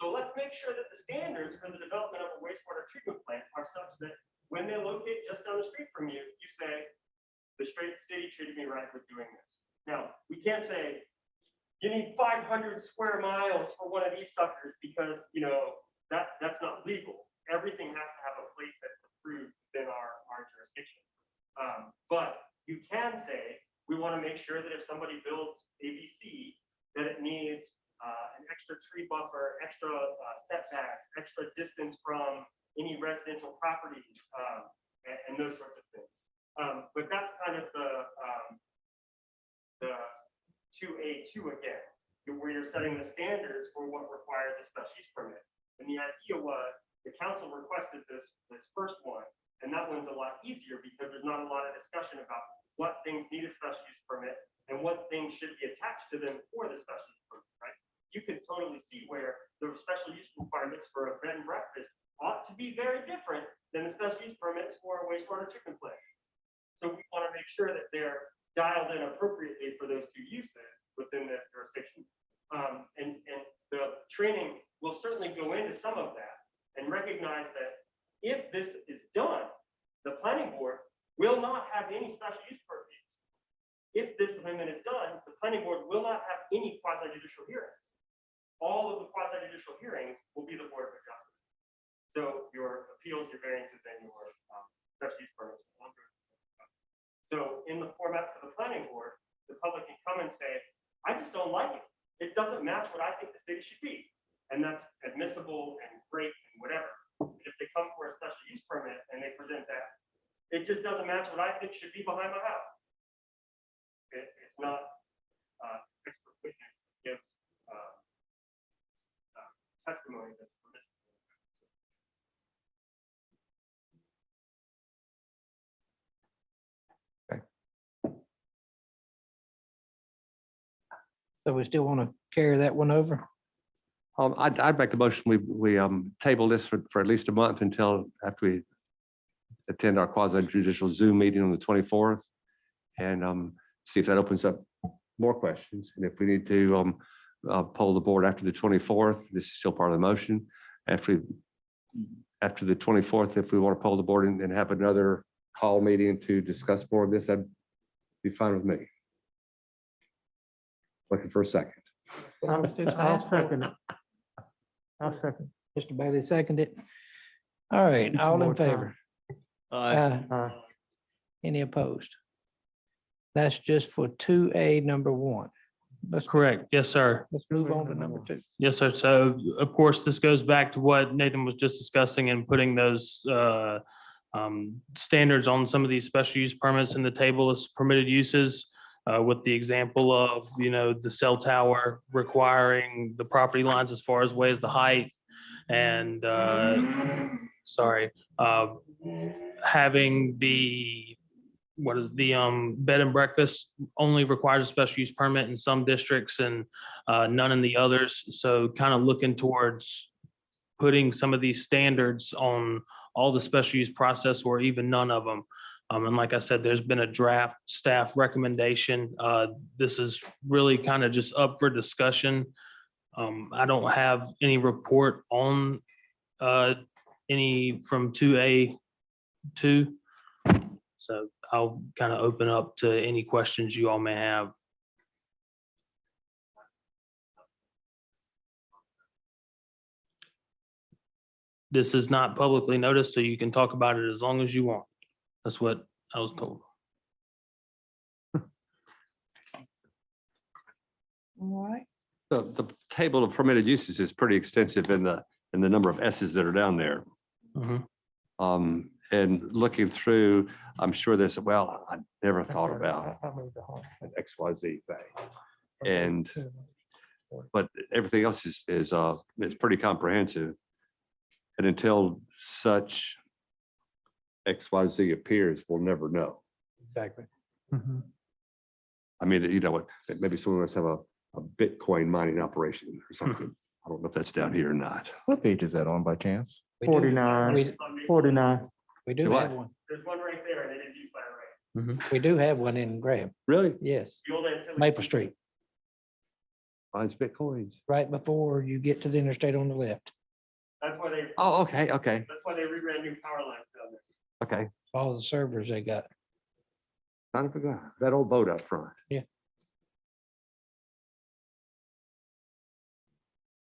So let's make sure that the standards for the development of a wastewater treatment plant are such that when they locate just down the street from you, you say, the city treated me right with doing this. Now, we can't say, you need 500 square miles for one of these suckers because, you know, that's not legal. Everything has to have a place that's approved within our jurisdiction. But you can say, we want to make sure that if somebody builds ABC, that it needs an extra tree buffer, extra setbacks, extra distance from any residential properties, and those sorts of things. But that's kind of the 2A2 again, where you're setting the standards for what requires a special use permit. And the idea was the council requested this first one, and that one's a lot easier because there's not a lot of discussion about what things need a special use permit and what things should be attached to them for the special use permit, right? You can totally see where the special use requirements for a bed and breakfast ought to be very different than the special use permits for a wastewater treatment plant. So we want to make sure that they're dialed in appropriately for those two uses within the jurisdiction. And the training will certainly go into some of that and recognize that if this is done, the planning board will not have any special use permits. If this amendment is done, the planning board will not have any quasi-judicial hearings. All of the quasi-judicial hearings will be the Board of Adjustment. So your appeals, your variances, and your special use permits. So in the format for the planning board, the public can come and say, I just don't like it. It doesn't match what I think the city should be. And that's admissible and great and whatever. If they come for a special use permit and they present that, it just doesn't match what I think should be behind my house. It's not expert witness gives testimony that's permissible. So we still want to carry that one over? I'd make a motion, we table this for at least a month until after we attend our quasi judicial Zoom meeting on the 24th and see if that opens up more questions. And if we need to poll the board after the 24th, this is still part of the motion. After the 24th, if we want to poll the board and have another call meeting to discuss more of this, that'd be fine with me. Looking for a second. I'll second it. I'll second. Mr. Bailey seconded. All right, Need some all more in favor? Aye. Any opposed? That's just for 2A number 1. Correct. Yes, sir. Let's move on to number 2. Yes, sir. So of course, this goes back to what Nathan was just discussing and putting those standards on some of these special use permits in the table as permitted uses with the example of, you know, the cell tower requiring the property lines as far as way as the height and having the bed and breakfast only requires a special use permit in some districts and none in the others. So kind of looking towards putting some of these standards on all the special use process or even none of them. And like I said, there's been a draft staff recommendation. This is really kind of just up for discussion. I don't have any report on any from 2A2. So I'll kind of open up to any questions you all may have. this is not publicly noticed, so you can talk about it as long as you want. That's what I was told. All right. The table of permitted uses is pretty extensive in the number of S's that are down there. Mhm. And looking through, I'm sure there's, well, I never thought about an XYZ thing. And, but everything else is pretty comprehensive. And until such XYZ appears, we'll never know. Exactly. I mean, you know what, maybe someone must have a Bitcoin mining operation or something. I don't know if that's down here or not. What page is that on by chance? We do- 49. We, It's on Main- 49. we do Do have I? one. There's one right there and it is used by right. We do have one in Graham. Really? Yes, The old Antilles- Maple Street, Finds Bitcoins. right before you get to the interstate on the left. That's why they, Oh, okay. that's why they reran new power lines down there. Okay. All the servers they got. Kind of forgot that old boat up front.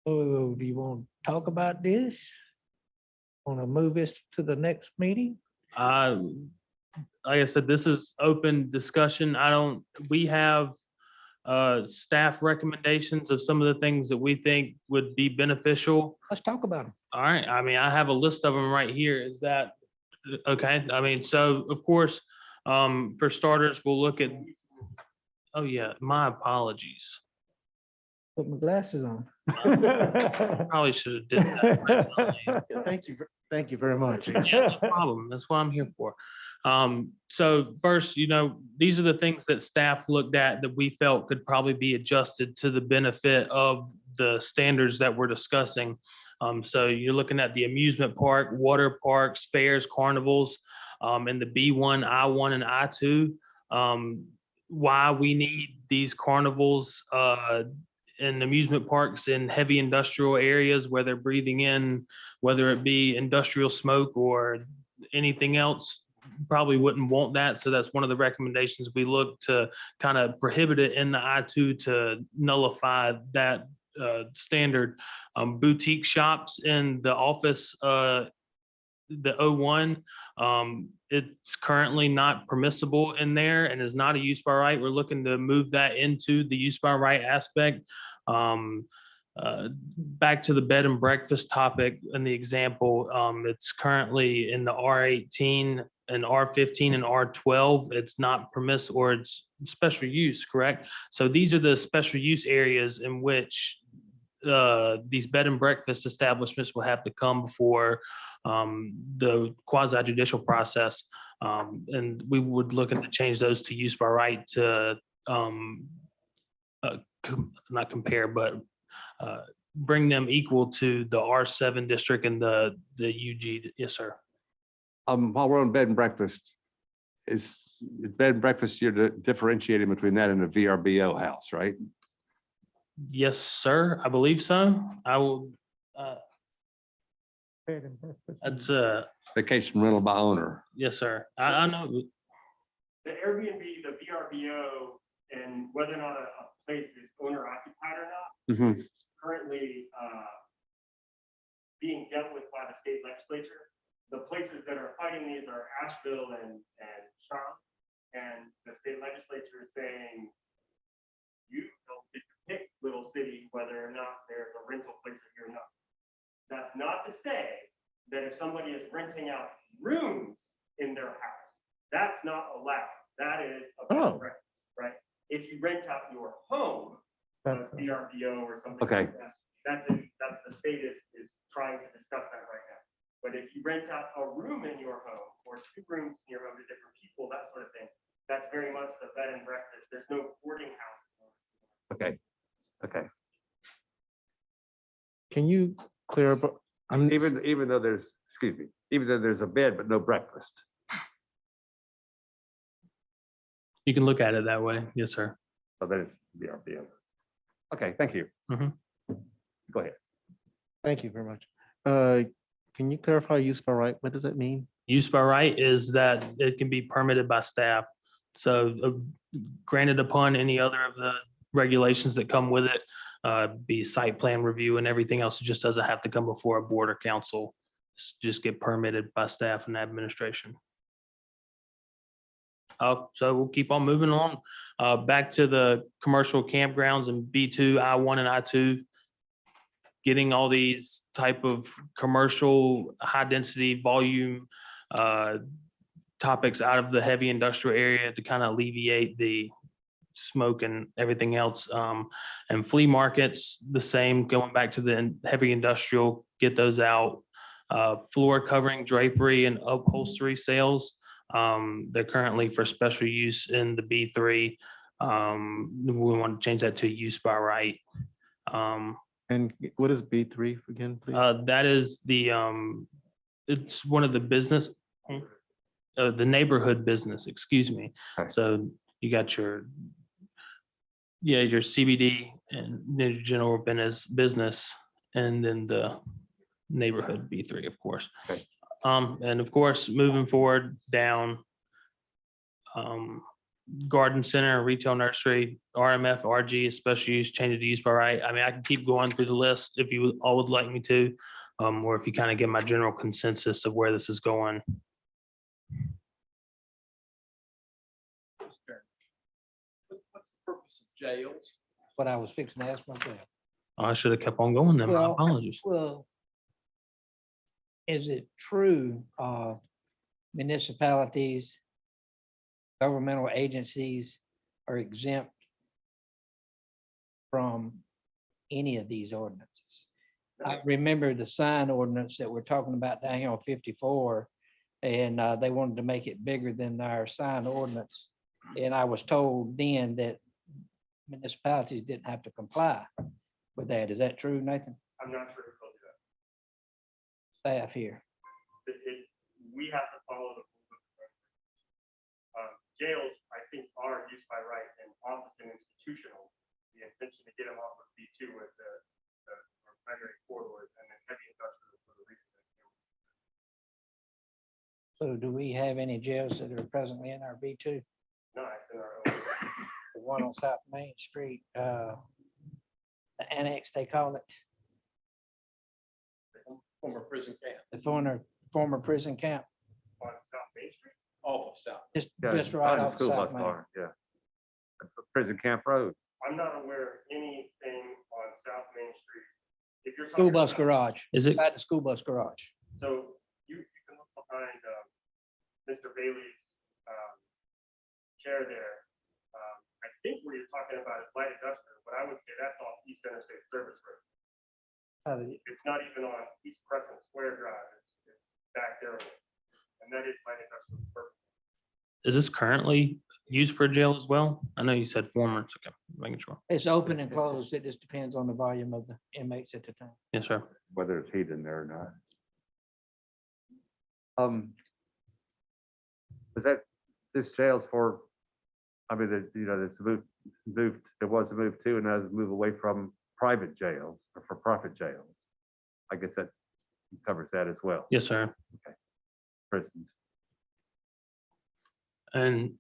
Oh, do you want to talk about this? Want to move this to the next meeting? Like I said, this is open discussion. We have staff recommendations of some of the things that we think would be beneficial. Let's talk about them. All right, I mean, I have a list of them right here. Is that okay? I mean, so of course, for starters, we'll look at, oh yeah, my apologies. Put my glasses on. Probably should have did that. Yeah, thank you very much. Yeah, no problem. That's what I'm here for. So first, these are the things that staff looked at that we felt could probably be adjusted to the benefit of the standards that we're discussing. So you're looking at the amusement park, water parks, fairs, carnivals, and the B1, I1, and I2. Why we need these carnivals and amusement parks in heavy industrial areas where they're breathing in, whether it be industrial smoke or anything else, probably wouldn't want that. So that's one of the recommendations. We look to kind of prohibit it in the I2 to nullify that standard. Boutique shops in the office, the O1, it's currently not permissible in there and is not a use by right. We're looking to move that into the use by right aspect. Back to the bed and breakfast topic and the example, it's currently in the R18 and R15 and R12. It's not permissible, or it's special use, correct? So these are the special use areas in which these bed and breakfast establishments will have to come before the quasi judicial process. And we would look to change those to use by right to not compare, but bring them equal to the R7 district and the UG. Yes, sir. While we're on bed and breakfast, is bed and breakfast, you're differentiating between that and a VRBO house, right? Yes, sir. I believe so. I will, that's, Vacation rental by owner. yes, sir. I know. The Airbnb, the VRBO, and whether or not a place is owner occupied or not, Mhm. is currently being dealt with by the state legislature. The places that are fighting these are Asheville and Charlotte. And the state legislature is saying, you don't get to pick, little city, whether or not there's a rental place here or not. That's not to say that if somebody is renting out rooms in their house, that's not allowed. That is a bed Oh. and breakfast, right? If you rent out your home, That's- VRBO or something Okay. like that, that's the state is trying to discuss that right now. But if you rent out a room in your home or two rooms in your home to different people, that sort of thing, that's very much the bed and breakfast. There's no boarding house. Okay. Okay. Can you clear up? Even though there's, excuse me, even though there's a bed but no breakfast. You can look at it that way. Yes, sir. So that is VRBO. Okay, thank you. Mhm. Go ahead. Thank you very much. Can you clarify use by right? What does that mean? Use by right is that it can be permitted by staff. So granted upon any other of the regulations that come with it, be site plan review and everything else, it just doesn't have to come before a board or council just get permitted by staff and administration. So we'll keep on moving on. Back to the commercial campgrounds in B2, I1 and I2. Getting all these type of commercial, high density volume topics out of the heavy industrial area to kind of alleviate the smoke and everything else. And flea markets, the same, going back to the heavy industrial, get those out. Floor covering, drapery and upholstery sales. They're currently for special use in the B3. We want to change that to use by right. And what is B3 again, please? That is it's one of the business, the neighborhood business, excuse me. Okay. So you got your CBD and your general business, and then the neighborhood B3, of course. Okay. And of course, moving forward down, garden center, retail nursery, RMF, RG, special use, change of use by right. I mean, I can keep going through the list if you all would like me to, or if you kind of get my general consensus of where this is going. What's the purpose of jails? What I was fixing to ask myself. I should have kept on going then. My Well, apologies. Well, is it true, municipalities, governmental agencies are exempt from any of these ordinances? I remember the sign ordinance that we're talking about down here on 54, and they wanted to make it bigger than our sign ordinance. And I was told then that municipalities didn't have to comply with that. Is that true, Nathan? I'm not sure if they'll do that. Staff here. We have to follow the rules of the road. Jails, I think, are used by right and office and institutional. The intention to get them off of B2 with the primary corridors and then heavy industrial for the reason that you. So do we have any jails that are presently in our B2? No, it's in our own. The one on South Main Street, the annex, they call it, Former prison camp, the former prison camp, On South Main Street? off of South. just right off of South Main. Yeah. Prison Camp Road. I'm not aware of anything on South Main Street. If you're School talking bus about- garage, Is it, beside the school bus garage. So you can look behind Mr. Bailey's chair there. I think what you're talking about is light industrial, but I would say that's off East Interstate Service Road. It's not even on East Crescent Square Drive. It's back there. And that is light industrial purpose. is this currently used for jail as well? I know you said former, it's okay, making sure. It's open and closed. It just depends on the volume of the inmates at the time. Yes, sir. Whether it's heated in there or not. Is that, this jail's for, I mean, there's there was a move to, and now there's a move away from private jails or for profit jails. I guess that covers that as well, Yes, sir. prisons. And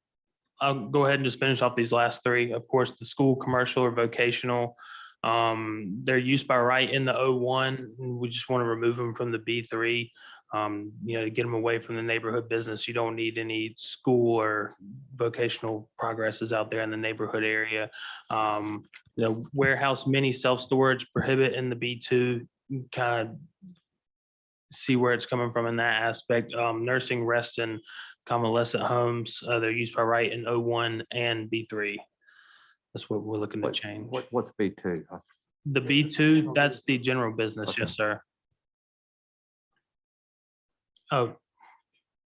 I'll go ahead and just finish off these last three. Of course, the school, commercial or vocational, they're used by right in the O1. We just want to remove them from the B3. To get them away from the neighborhood business. You don't need any school or vocational progresses out there in the neighborhood area. Warehouse mini self-storage prohibit in the B2, kind of see where it's coming from in that aspect. Nursing, rest and convalescent homes, they're used by right in O1 and B3. That's what we're looking to change. What's B2? The B2, that's the general business. Okay. Yes, sir. Oh,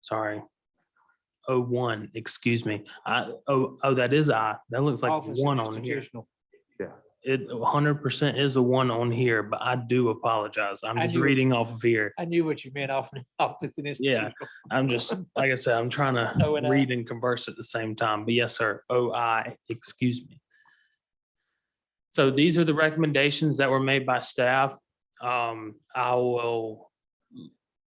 sorry. O1, excuse me. That is I. That looks like Office one and on here. institutional. It 100% is a one on here, but I do apologize. I'm I just knew it. reading off of here. I knew what you meant, office and institutional. I'm just, like I said, I'm trying to O&I. read and converse at the same time. But yes, sir. OI, excuse me. So these are the recommendations that were made by staff. I will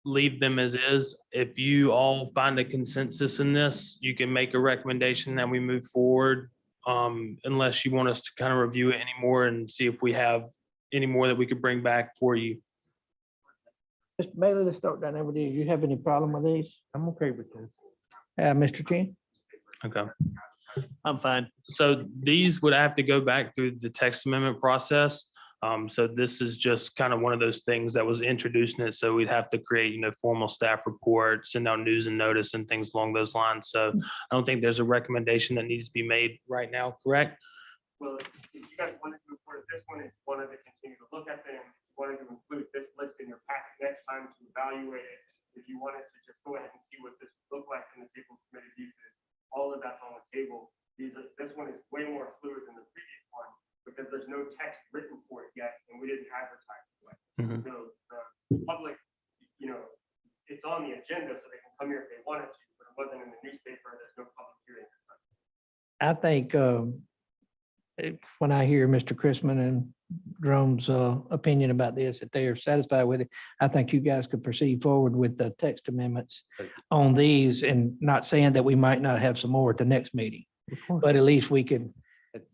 leave them as is. If you all find a consensus in this, you can make a recommendation that we move forward. Unless you want us to kind of review it anymore and see if we have any more that we could bring back for you. Mr. Bailey, let's start down there with you. You have any problem with these? I'm okay with this. Mr. Chen? Okay. I'm fine. So these would have to go back through the text amendment process. So this is just kind of one of those things that was introduced in it. So we'd have to create, formal staff report, send out news and notice and things along those lines. So I don't think there's a recommendation that needs to be made right now, correct? Well, if you guys wanted to report this one, if you wanted to continue to look at them, if you wanted to include this list in your packet next time to evaluate it, if you wanted to just go ahead and see what this would look like in the table of permitted uses, all of that's on the table. This one is way more fluid than the previous one because there's no text written for it yet, and we didn't advertise it. Mhm. So the public, it's on the agenda, so they can come here if they wanted to, but it wasn't in the newspaper. There's no public hearing. I think when I hear Mr. Chrisman and Jerome's opinion about this, if they are satisfied with it, I think you guys could proceed forward with the text amendments on these, and not saying that we might not have some more at the next meeting, but at least we could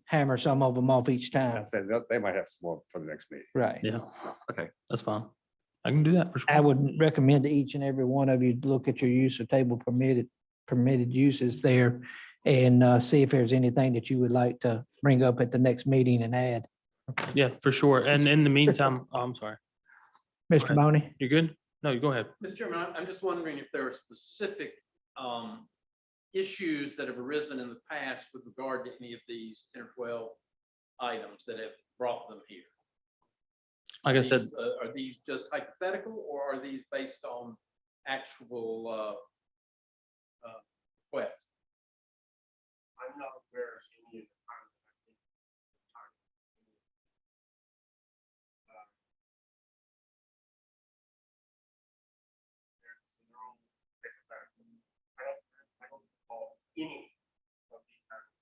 hammer some of them off each I time. said, they might have some more for the next meeting. Right. Yeah. Okay. That's fine. I can do that for sure. I would recommend to each and every one of you to look at your use of table permitted uses there and see if there's anything that you would like to bring up at the next meeting and add. Yeah, for sure. And in the meantime, I'm sorry. Mr. ahead. Boney? You good? No, you go ahead. Mr. Chairman, I'm just wondering if there are specific issues that have arisen in the past with regard to any of these 10 or 12 items that have brought them here. Like I said, Are these just hypothetical, or are these based on actual requests? I'm not aware of any of the times that I think. I don't recall any of these times.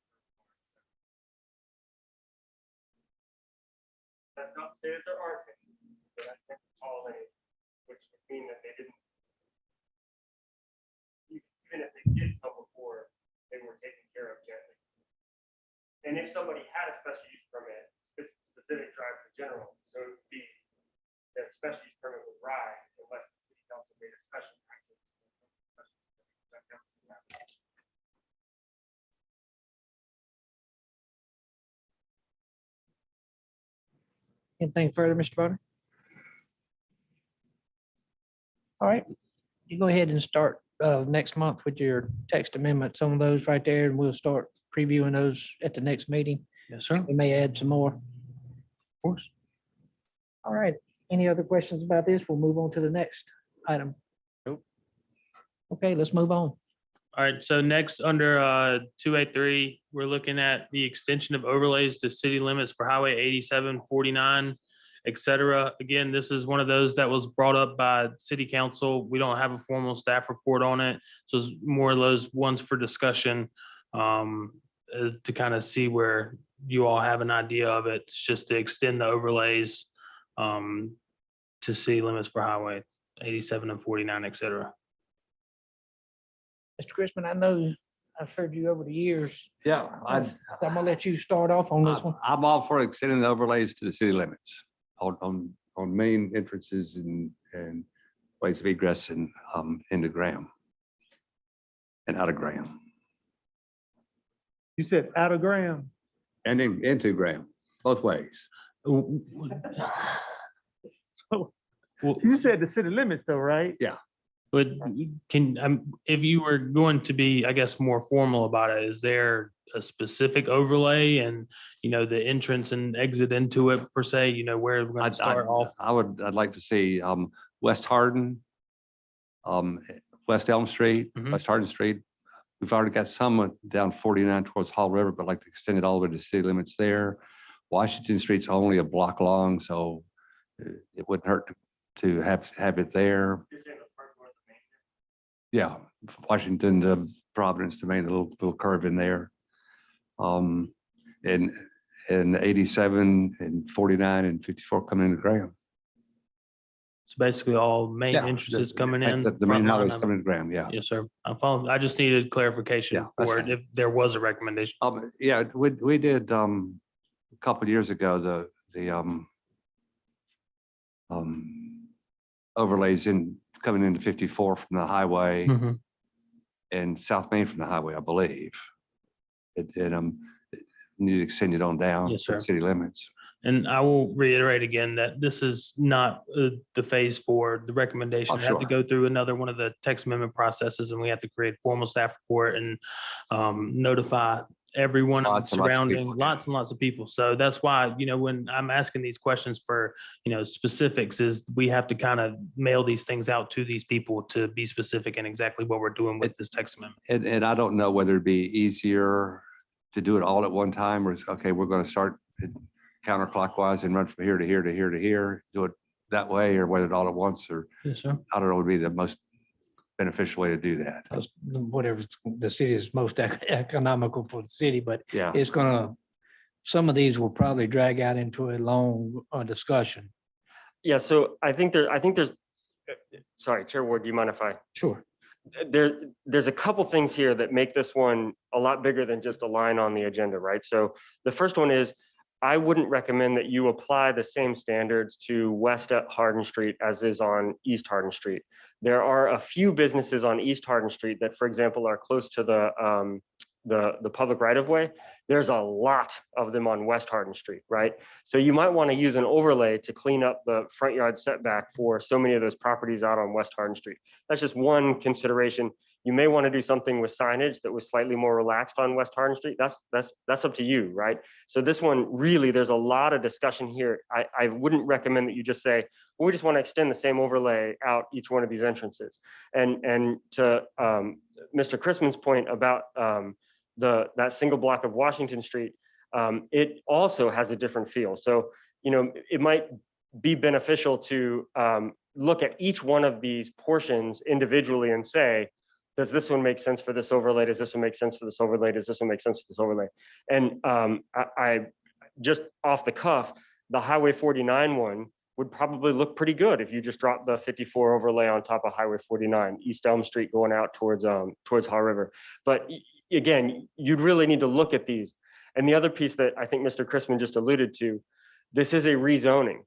That's not to say that there aren't any, but I can't recall any, which would mean that they didn't. Even if they did come before, they were taken care of gently. And if somebody had a special use permit, specific drive for general, so it would be that special use permit would ride unless the city council made a special action. Anything further, Mr. Boney? All right, you go ahead and start next month with your text amendments on those right there, and we'll start previewing those at the next meeting. yes, sir. Of We may add some more. course. All right, any other questions about this? We'll move on to the next item. Nope. Okay, let's move on. All right, so next under 283, we're looking at the extension of overlays to city limits for Highway 87, 49, et cetera. Again, this is one of those that was brought up by city council. We don't have a formal staff report on it. So it's more of those ones for discussion to kind of see where you all have an idea of it. It's just to extend the overlays to city limits for Highway 87 and 49, et cetera. Mr. Chrisman, I know I've heard you over the years. Yeah, I'm gonna let you start off on this one. I'm all for extending the overlays to the city limits on main entrances and ways of egress and into Graham and out of Graham You said out of Graham. and into Graham, both ways. So Well, you said the city limits though, right? but if you were going to be, I guess, more formal about it, is there a specific overlay and, the entrance and exit into it per se, where we're going to start off? I'd like to see West Hardin, West Elm Street, Mhm. West Hardin Street. We've already got some down 49 towards Hall River, but I'd like to extend it all the way to city limits there. Washington Street's only a block long, so it wouldn't hurt to have it there. You're saying the part where the main. Yeah, Washington to Providence to Maine, a little curve in there. And 87 and 49 and 54 coming into Graham. It's basically all main Yeah, entrances the- coming in. The main front line highways of it. coming into Graham, yeah. Yes, sir. I'm following. I just needed clarification Yeah, that's for it fine. if there was a recommendation. Yeah, we did a couple of years ago, the overlays coming into 54 from the highway Mhm. and South Main from the highway, I believe. Need to extend it on down Yes, to the sir. city limits. And I will reiterate again that this is not the phase 4, the recommendation. Oh, We have to sure. go through another one of the text amendment processes, and we have to create a formal staff report and notify everyone in the Lots and lots of surrounding, people, yeah. lots and lots of people. So that's why, when I'm asking these questions for, specifics, is we have to kind of mail these things out to these people to be specific in exactly what we're doing with this text amendment. And I don't know whether it'd be easier to do it all at one time, or okay, we're going to start counterclockwise and run from here to here to here to here, do it that way, or whether it all at once, or Yes, sir. I don't know, would be the most beneficial way to do that. Whatever the city is most economical for the city, but Yeah. it's gonna, some of these will probably drag out into a long discussion. Yeah, so I think there's, sorry, Chair Ward, do you mind if I? Sure. There's a couple things here that make this one a lot bigger than just a line on the agenda, right? So the first one is, I wouldn't recommend that you apply the same standards to West Hardin Street as is on East Hardin Street. There are a few businesses on East Hardin Street that, for example, are close to the public right of way. There's a lot of them on West Hardin Street, right? So you might want to use an overlay to clean up the front yard setback for so many of those properties out on West Hardin Street. That's just one consideration. You may want to do something with signage that was slightly more relaxed on West Hardin Street. That's up to you, right? So this one, really, there's a lot of discussion here. I wouldn't recommend that you just say, well, we just want to extend the same overlay out each one of these entrances. And to Mr. Chrisman's point about that single block of Washington Street, it also has a different feel. So, it might be beneficial to look at each one of these portions individually and say, does this one make sense for this overlay? Does this one make sense for this overlay? Does this one make sense for this overlay? And I just off the cuff, the Highway 49 one would probably look pretty good if you just drop the 54 overlay on top of Highway 49, East Elm Street going out towards Haw River. But again, you'd really need to look at these. And the other piece that I think Mr. Chrisman just alluded to, this is a rezoning.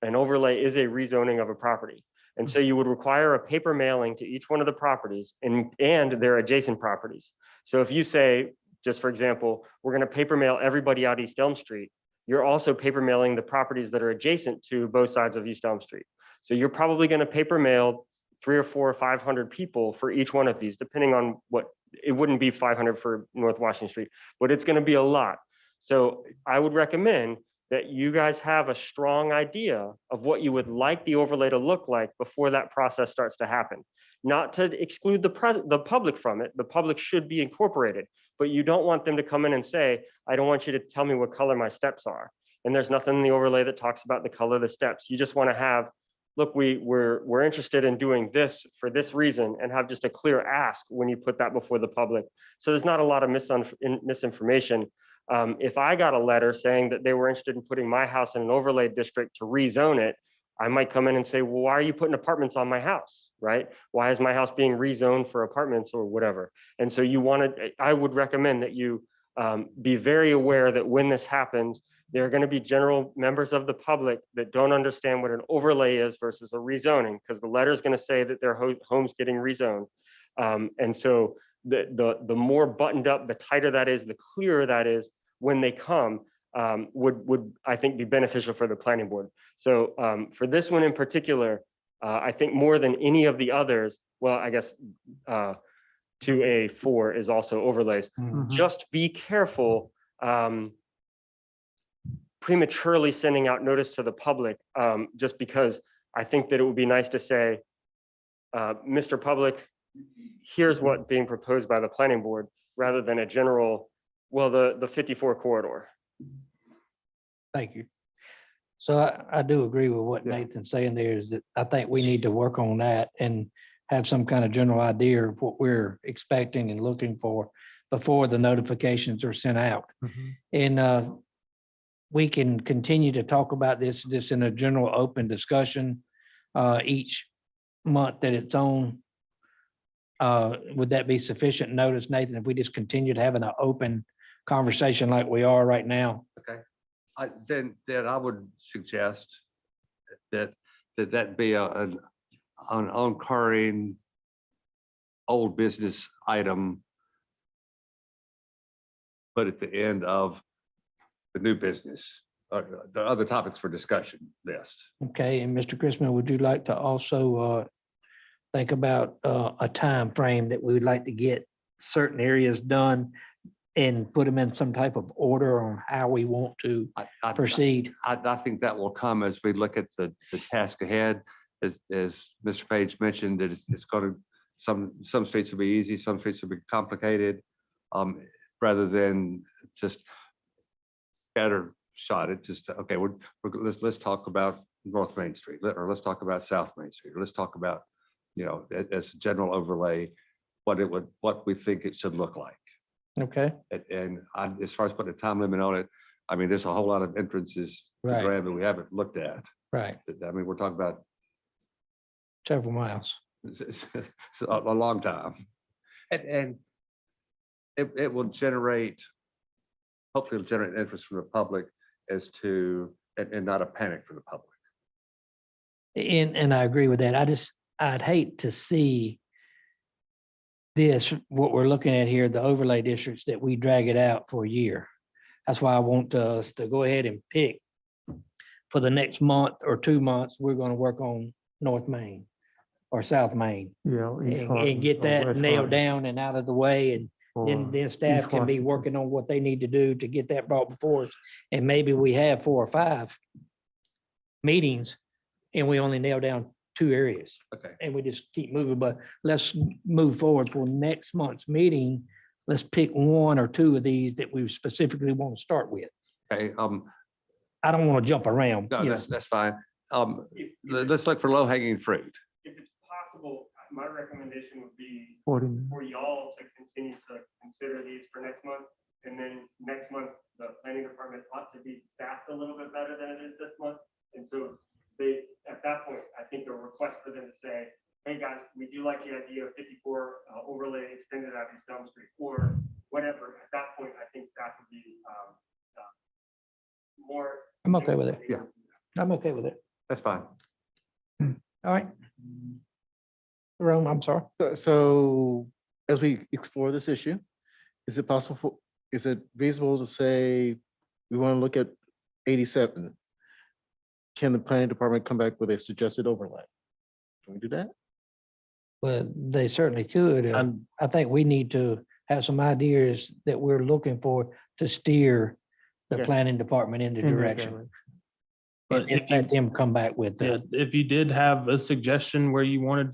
An overlay is a rezoning of a property. And so you would require a paper mailing to each one of the properties and their adjacent properties. So if you say, just for example, we're going to paper mail everybody out East Elm Street, you're also paper mailing the properties that are adjacent to both sides of East Elm Street. So you're probably going to paper mail 300 or 400 or 500 people for each one of these, depending on what, it wouldn't be 500 for North Washington Street, but it's going to be a lot. So I would recommend that you guys have a strong idea of what you would like the overlay to look like before that process starts to happen. Not to exclude the public from it. The public should be incorporated, but you don't want them to come in and say, I don't want you to tell me what color my steps are. And there's nothing in the overlay that talks about the color of the steps. You just want to have, look, we're interested in doing this for this reason, and have just a clear ask when you put that before the public. So there's not a lot of misinformation. If I got a letter saying that they were interested in putting my house in an overlay district to rezone it, I might come in and say, well, why are you putting apartments on my house, right? Why is my house being rezoned for apartments or whatever? And so I would recommend that you be very aware that when this happens, there are going to be general members of the public that don't understand what an overlay is versus a rezoning, because the letter is going to say that their home's getting rezoned. And so the more buttoned up, the tighter that is, the clearer that is when they come, would I think be beneficial for the planning board. So for this one in particular, I think more than any of the others, well, I guess 2A4 is also overlays. Just be careful prematurely sending out notice to the public, just because I think that it would be nice to say, Mr. Public, here's what being proposed by the planning board, rather than a general, well, the 54 corridor. Thank you. So I do agree with what Yeah. Nathan's saying there, is that I think we need to work on that and have some kind of general idea of what we're expecting and looking for before the notifications are sent out. And we can continue to talk about this just in a general open discussion each month that it's on. Would that be sufficient notice, Nathan, if we just continue to have an open conversation like we are right now? Then I would suggest that be a an occurring old business item put at the end of the new business, or the other topics for discussion list. Okay, and Mr. Christmas, would you like to also think about a time frame that we would like to get certain areas done and put them in some type of order on how we want to I proceed? think that will come as we look at the task ahead. As Mr. Page mentioned, that it's going to, some streets will be easy, some streets will be complicated, rather than just better shot it. Just, okay, let's talk about North Main Street, or let's talk about South Main Street, or let's talk about, you know, as a general overlay, what we think it should look like. Okay, As far as putting a time limit on it, I mean, there's a whole lot of entrances to Right. Graham that we haven't looked at. right, I mean, we're talking about several miles. it's a long time. And it will generate, hopefully it'll generate interest from the public as to, and not a panic for the public. And I agree with that. I'd hate to see this, what we're looking at here, the overlay districts, that we drag it out for a year. That's why I want us to go ahead and pick for the next month or 2 months, we're going to work on North Main or South Main Yeah. East and Hartman get or that West nailed Hartman down and out of the way. And or then staff East can be Washington. working on what they need to do to get that brought before us. And maybe we have 4 or 5 meetings and we only nail down 2 areas Okay. and we just keep moving. But let's move forward for next month's meeting. Let's pick 1 or 2 of these that we specifically want to start with. Okay, I don't want to jump around. no, you know. that's fine. If Let's look for low hanging fruit. it's possible, my recommendation would be 40 minutes. for y'all to continue to consider these for next month. And then next month, the planning department ought to be staffed a little bit better than it is this month. And so they, at that point, I think a request for them to say, hey, guys, we do like the idea of 54 overlay extended out East Elm Street, or whatever. At that point, I think staff would be more. I'm okay with it. Yeah. I'm okay with it. That's fine. All right. Rome, I'm sorry. So as we explore this issue, is it possible, is it reasonable to say we want to look at 87? Can the planning department come back with a suggested overlay? Can we do that? Well, they certainly could. I think we need to have some ideas that we're looking for to steer the Okay. planning department into In that direction. But And if you- let them come back with Yeah, it. if you did have a suggestion where you wanted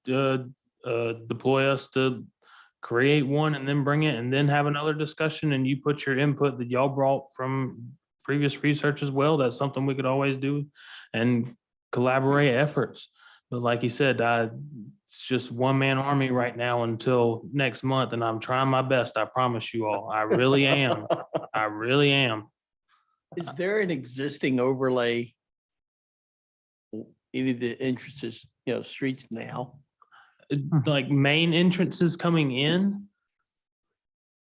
to deploy us to create one and then bring it and then have another discussion and you put your input that y'all brought from previous research as well, that's something we could always do and collaborate efforts. But like you said, it's just one man army right now until next month and I'm trying my best. I promise you all. I really am. I really am. Is there an existing overlay? Any of the entrances, streets now? Like main entrances coming in.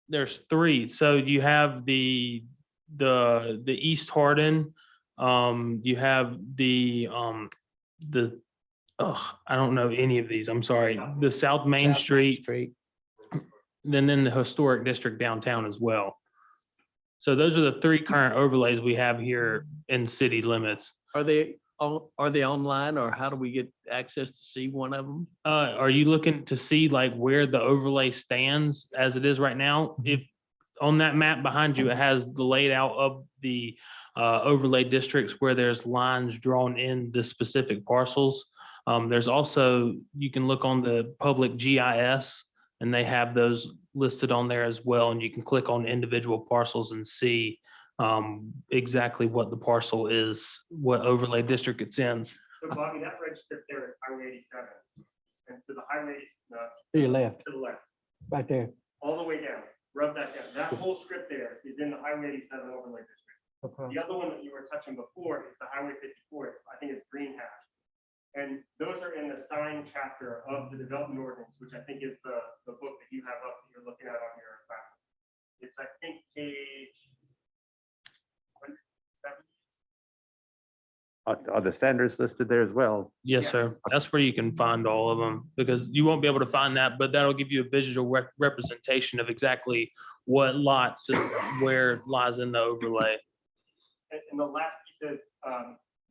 There's 3. So you have the East Hardin, you have the I don't know any of these. I'm sorry. The South Main South Street, then in the historic district downtown as well. So those are the 3 current overlays we have here in city limits. Are they online, or how do we get access to see one of them? Are you looking to see like where the overlay stands as it is right now? If on that map behind you, it has the layout of the overlay districts where there's lines drawn in the specific parcels. There's also, you can look on the public GIS and they have those listed on there as well. And you can click on individual parcels and see exactly what the parcel is, what overlay district it's in. So Bobby, that red strip there is Highway 87. And so the highway, To your left, to the left, right there. all the way down, rub that down. That whole strip there is in the Highway 87 overlay district. The other one that you were touching before is the Highway 54. I think it's green hash. And those are in the sign chapter of the development ordinance, which I think is the book that you have up that you're looking at on your back. It's, I think, page 170. Are the standards listed there as well? Yes, Yes. sir. That's where you can find all of them because you won't be able to find that, but that'll give you a visual representation of exactly what lots and where lies in the overlay. And the last piece is,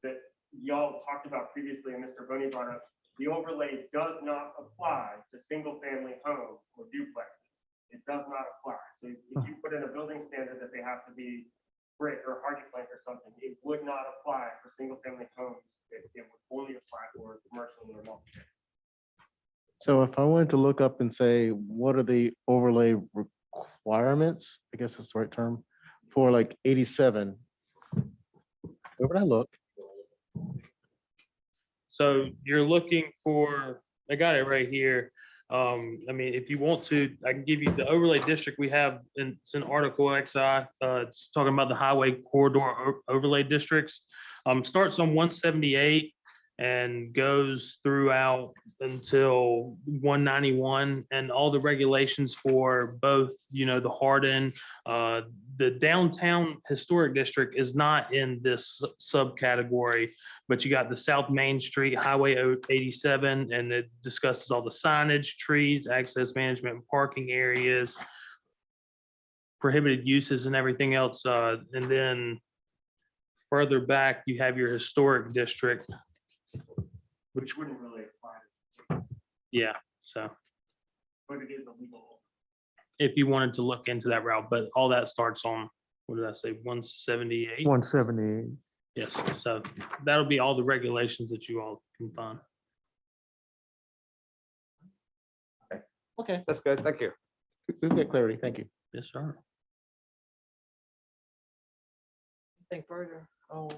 that y'all talked about previously, and Mr. Boney brought up, the overlay does not apply to single-family homes or duplexes. It does not apply. So if you put in a building standard that they have to be brick or hardy plank or something, it would not apply for single-family homes. It would only apply for commercial or multi. So if I wanted to look up and say, what are the overlay requirements? I guess that's the right term for like 87. Where would I look? So you're looking for, I got it right here. I mean, if you want to, I can give you the overlay district we have in, it's in Article XI. It's talking about the highway corridor overlay districts. Starts on 178 and goes throughout until 191 and all the regulations for both, you know, the Hardin, the downtown historic district is not in this subcategory, but you got the South Main Street Highway 87, and it discusses all the signage, trees, access management, and parking areas, prohibited uses and everything else. And then further back, you have your historic district, Which wouldn't really apply, yeah, so but it is illegal. if you wanted to look into that route, but all that starts on, what did I say, 178? 178. Yes, so that'll be all the regulations that you all can find. Okay, That's good. Thank you. we've got clarity. Thank you. Yes, sir. Think further. Oh,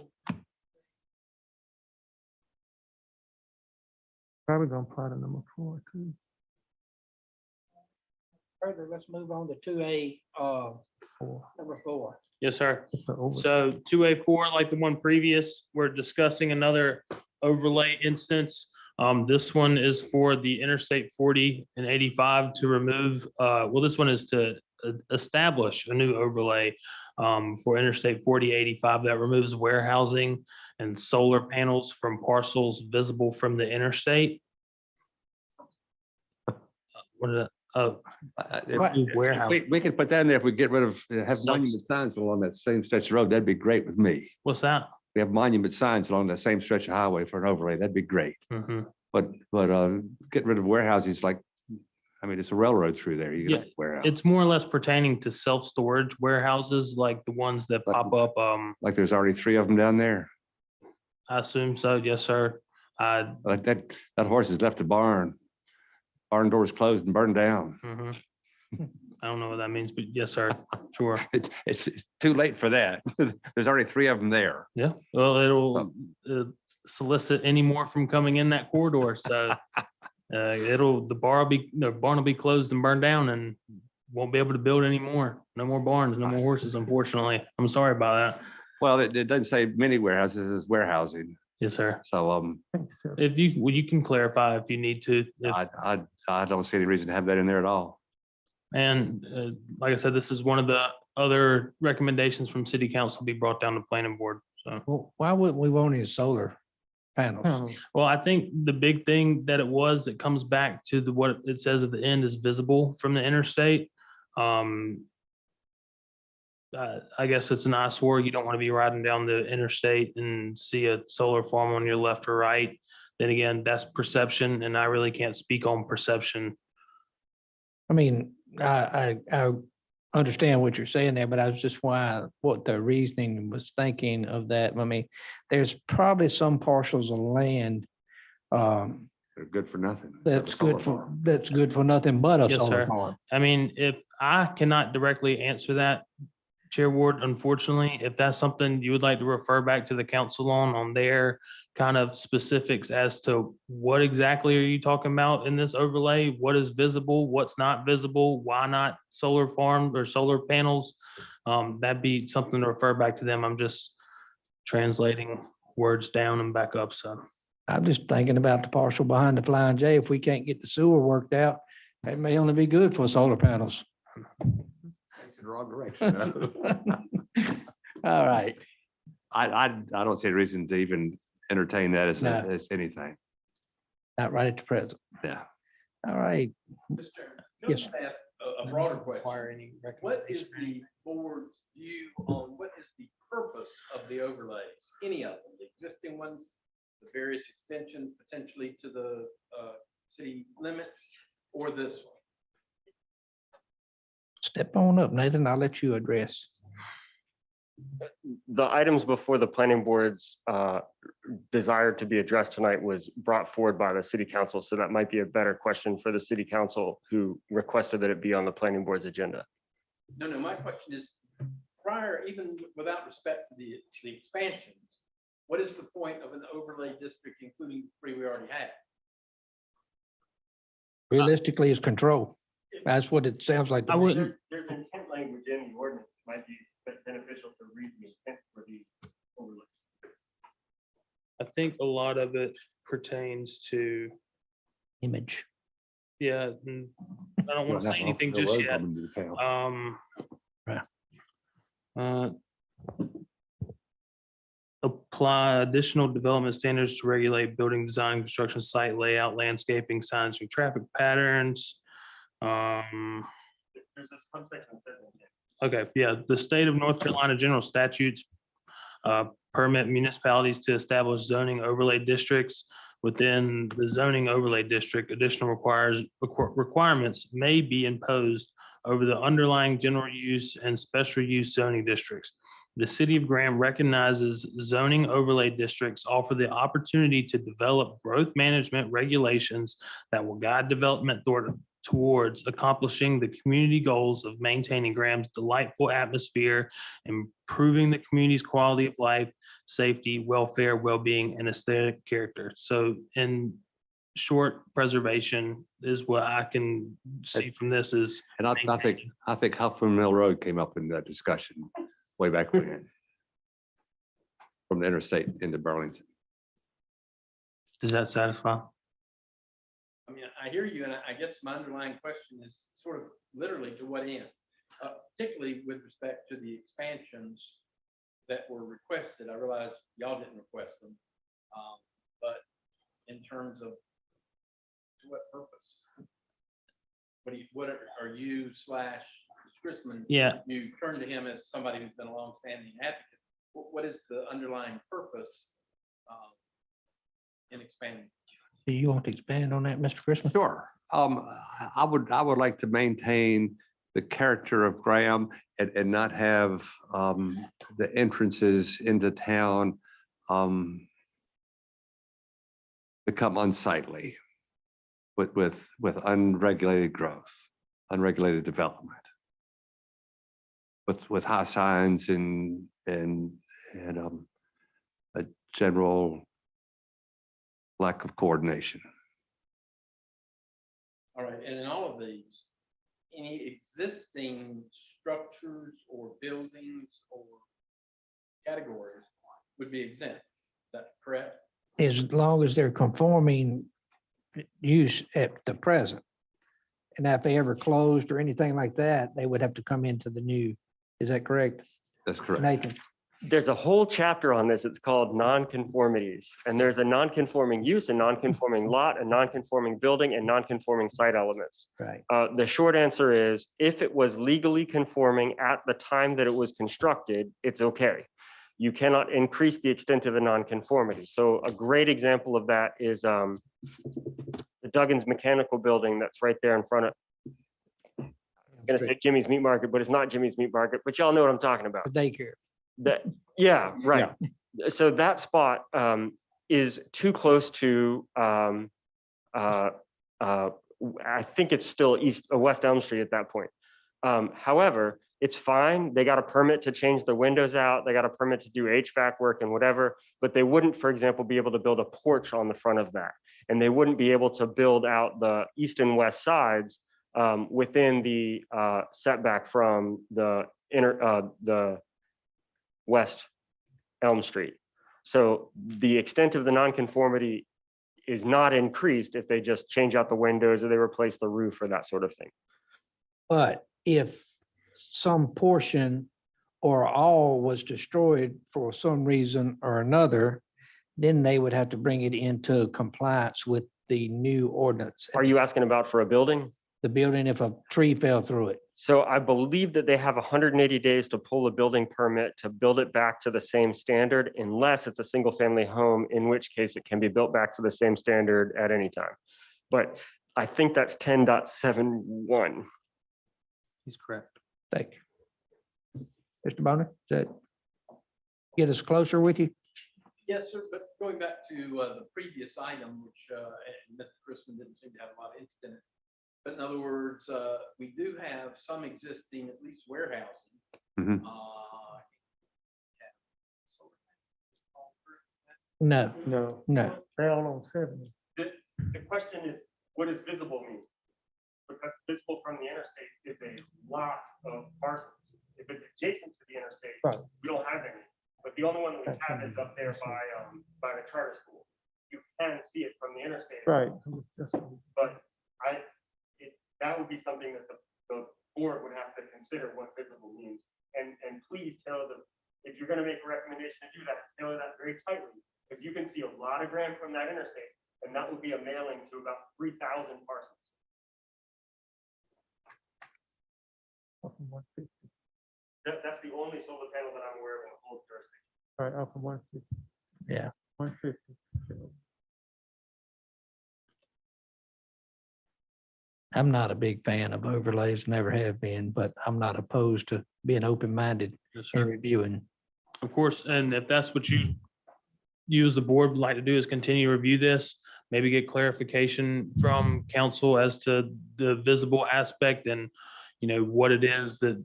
Probably gonna apply to number 4 too. further, let's move on to 2A, 4. number 4. Yes, sir. It's the over- So 2A4, like the one previous, we're discussing another overlay instance. This one is for the Interstate 40 and 85 to remove, well, this one is to establish a new overlay for Interstate 40, 85 that removes warehousing and solar panels from parcels visible from the interstate. What is that? Oh, remove warehouse. We could put that in there if we get rid of, have Subs- monument signs along that same stretch of road. That'd be great with me. What's that? We have monument signs along that same stretch of highway for an overlay. That'd be great. Mhm. But get rid of warehouses like, I mean, it's a railroad through there. You Yeah, got warehouse. It's more or less pertaining to self-storage warehouses, like the ones that Like- pop up. Like there's already 3 of them down there. I assume so. Yes, sir. Like that horse has left the barn. Barn doors closed and burned down. Mhm. I don't know what that means, but yes, sir. Sure. It's too late for that. There's already 3 of them there. Yeah. Well, it'll solicit any more from coming in that corridor. So the barn will be closed and burned down and won't be able to build anymore. No more barns, no more horses, unfortunately. I'm sorry about that. Well, it doesn't say many warehouses, it's warehousing. Yes, sir. So, If you can clarify if you need to. if- I don't see any reason to have that in there at all. And like I said, this is one of the other recommendations from city council to be brought down to planning board. So, Well, why wouldn't we want any solar panels? well, I think the big thing that it comes back to what it says at the end is visible from the interstate. I guess it's an eyesore. You don't want to be riding down the interstate and see a solar farm on your left or right. Then again, that's perception, and I really can't speak on perception. I mean, I understand what you're saying there, but I was just what the reasoning was thinking of that. I mean, there's probably some parcels of land They're good for nothing. that's good for nothing but a Yes, solar sir. farm. I mean, if I cannot directly answer that, Chair Ward, unfortunately, if that's something you would like to refer back to the council on their kind of specifics as to what exactly are you talking about in this overlay? What is visible? What's not visible? Why not solar farm or solar panels? That'd be something to refer back to them. I'm just translating words down and back up, so. I'm just thinking about the parcel behind the Flying J. If we can't get the sewer worked out, it may only be good for solar panels. Takes the wrong direction. All right. I don't see a reason to even entertain that No. as anything. Not right at the present. Yeah. All right. Mr. Chairman, Yes. can I ask a broader Require question? any What is recommendation. the board's view on what is the purpose of the overlays? Any of them, the existing ones, the various extensions potentially to the city limits, or this one? Step on up, Nathan. I'll let you address. The items before the planning board's desire to be addressed tonight was brought forward by the city council. So that might be a better question for the city council who requested that it be on the planning board's agenda. No, my question is, prior, even without respect to the expansions, what is the point of an overlay district, including three we already have? Realistically, is control. That's what it sounds like. to I me. wouldn't, There's intent language in the ordinance, might be beneficial to read the intent for the overlay. I think a lot of it pertains to, Image. yeah, I don't want to say anything just yet. Right. uh, Apply additional development standards to regulate building design, construction, site layout, landscaping, signage, and traffic patterns. There's a subsection that says intent. Okay, yeah, the state of North Carolina general statutes permit municipalities to establish zoning overlay districts. Within the zoning overlay district, additional requirements may be imposed over the underlying general use and special use zoning districts. The city of Graham recognizes zoning overlay districts offer the opportunity to develop growth management regulations that will guide development towards accomplishing the community goals of maintaining Graham's delightful atmosphere, improving the community's quality of life, safety, welfare, well-being, and aesthetic character. So in short, preservation is what I can see from this is. And I think Huffman Mill Road came up in that discussion way back when. From the interstate into Burlington. Does that satisfy? I mean, I hear you, and I guess my underlying question is sort of literally to what end? Particularly with respect to the expansions that were requested. I realize y'all didn't request them. But in terms of to what purpose? What are you / Chris Chrisman? Yeah, You turn to him as somebody who's been a longstanding advocate. What is the underlying purpose in expanding? Do you want to expand on that, Mr. Christmas? Sure. I would like to maintain the character of Graham and not have the entrances into town become unsightly with unregulated growth, unregulated development. With high signs and a general lack of coordination. All right, and in all of these, any existing structures or buildings or categories would be exempt. Is that correct? As long as they're conforming use at the present. And if they ever closed or anything like that, they would have to come into the new. Is that correct, That's correct. Nathan? There's a whole chapter on this. It's called nonconformities. And there's a nonconforming use, a nonconforming lot, a nonconforming building, and nonconforming site elements. Right. The short answer is, if it was legally conforming at the time that it was constructed, it's okay. You cannot increase the extent of a nonconformity. So a great example of that is the Duggins Mechanical Building that's right there in front of, I was gonna say Jimmy's Meat Market, but it's not Jimmy's Meat Market, but y'all know what I'm talking about. The daycare. That, yeah, right. So that spot is too close to, I think it's still West Elm Street at that point. However, it's fine. They got a permit to change the windows out. They got a permit to do HVAC work and whatever, but they wouldn't, for example, be able to build a porch on the front of that. And they wouldn't be able to build out the east and west sides within the setback from the West Elm Street. So the extent of the nonconformity is not increased if they just change out the windows or they replace the roof or that sort of thing. But if some portion or all was destroyed for some reason or another, then they would have to bring it into compliance with the new ordinance. Are you asking about for a building? The building, if a tree fell through it. So I believe that they have 180 days to pull a building permit to build it back to the same standard unless it's a single family home, in which case it can be built back to the same standard at any time. But I think that's 10.71. He's correct. Thank you. Mr. Bonner, does that get us closer with you? Yes, sir, but going back to the previous item, which and Mr. Crispin didn't seem to have a lot of interest in it. But in other words, we do have some existing, at least warehousing. Mhm. No, No, no. they all on 70. The question is, what does visible mean? Because visible from the interstate is a lot of parcels. If it's adjacent to the interstate, Right. we don't have any. But the only one that we have is up there by the charter school. You can see it from the interstate. Right. But that would be something that the board would have to consider what visible means. And please tell them, if you're gonna make a recommendation to do that, tailor that very tightly. Because you can see a lot of ground from that interstate, and that would be a mailing to about 3,000 parcels. That's the only solar panel that I'm aware of in the whole jurisdiction. Right, off of 150. Yeah. 150. I'm not a big fan of overlays, never have been, but I'm not opposed to being open-minded Yes, and sir. reviewing. Of course, and if that's what you as the board would like to do is continue to review this, maybe get clarification from council as to the visible aspect and, what it is that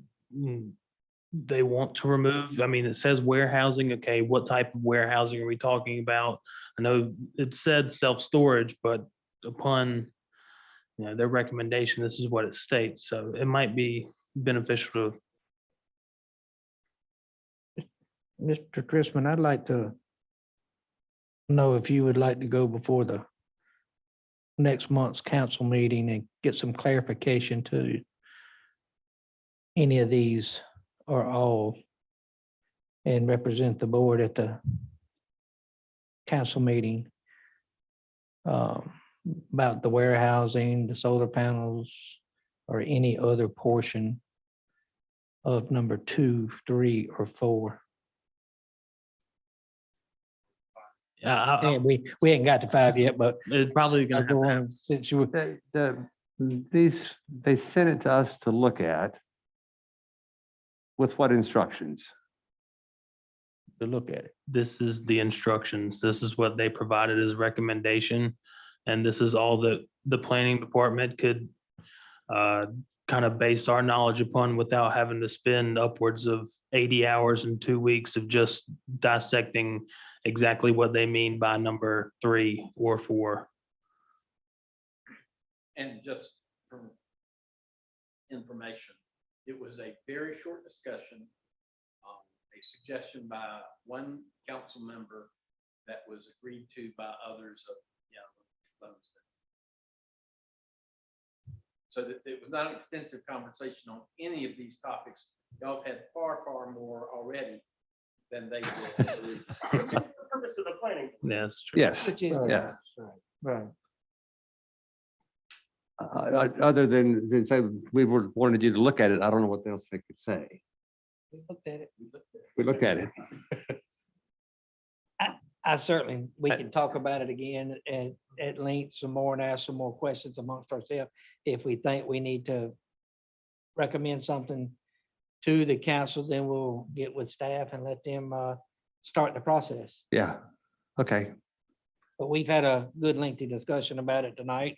they want to remove. I mean, it says warehousing. Okay, what type of warehousing are we talking about? I know it said self-storage, but upon, their recommendation, this is what it states. So it might be beneficial to Mr. Chrisman, I'd like to know if you would like to go before the next month's council meeting and get some clarification to any of these or all and represent the board at the council meeting about the warehousing, the solar panels, or any other portion of number 2, 3, or 4. And we ain't got to 5 yet, but it's probably I'll gonna go have on since you, They sent it to us to look at. With what instructions? to look at it. this is the instructions. This is what they provided as recommendation. And this is all that the planning department could kind of base our knowledge upon without having to spend upwards of 80 hours in 2 weeks of just dissecting exactly what they mean by number 3 or 4. And just for information, it was a very short discussion, a suggestion by one council member that was agreed to by others of, those. So that it was not an extensive conversation on any of these topics. Y'all had far, far more already than they did. It's just the purpose of the planning. Yeah, that's true. Yes, Which is, yeah. Right. Other than say, wanted you to look at it, I don't know what else they could say. we looked at it. We looked at it. I certainly, we can talk about it again at length some more and ask some more questions amongst ourselves. If we think we need to recommend something to the council, then we'll get with staff and let them start the process. Yeah, okay. But we've had a good lengthy discussion about it tonight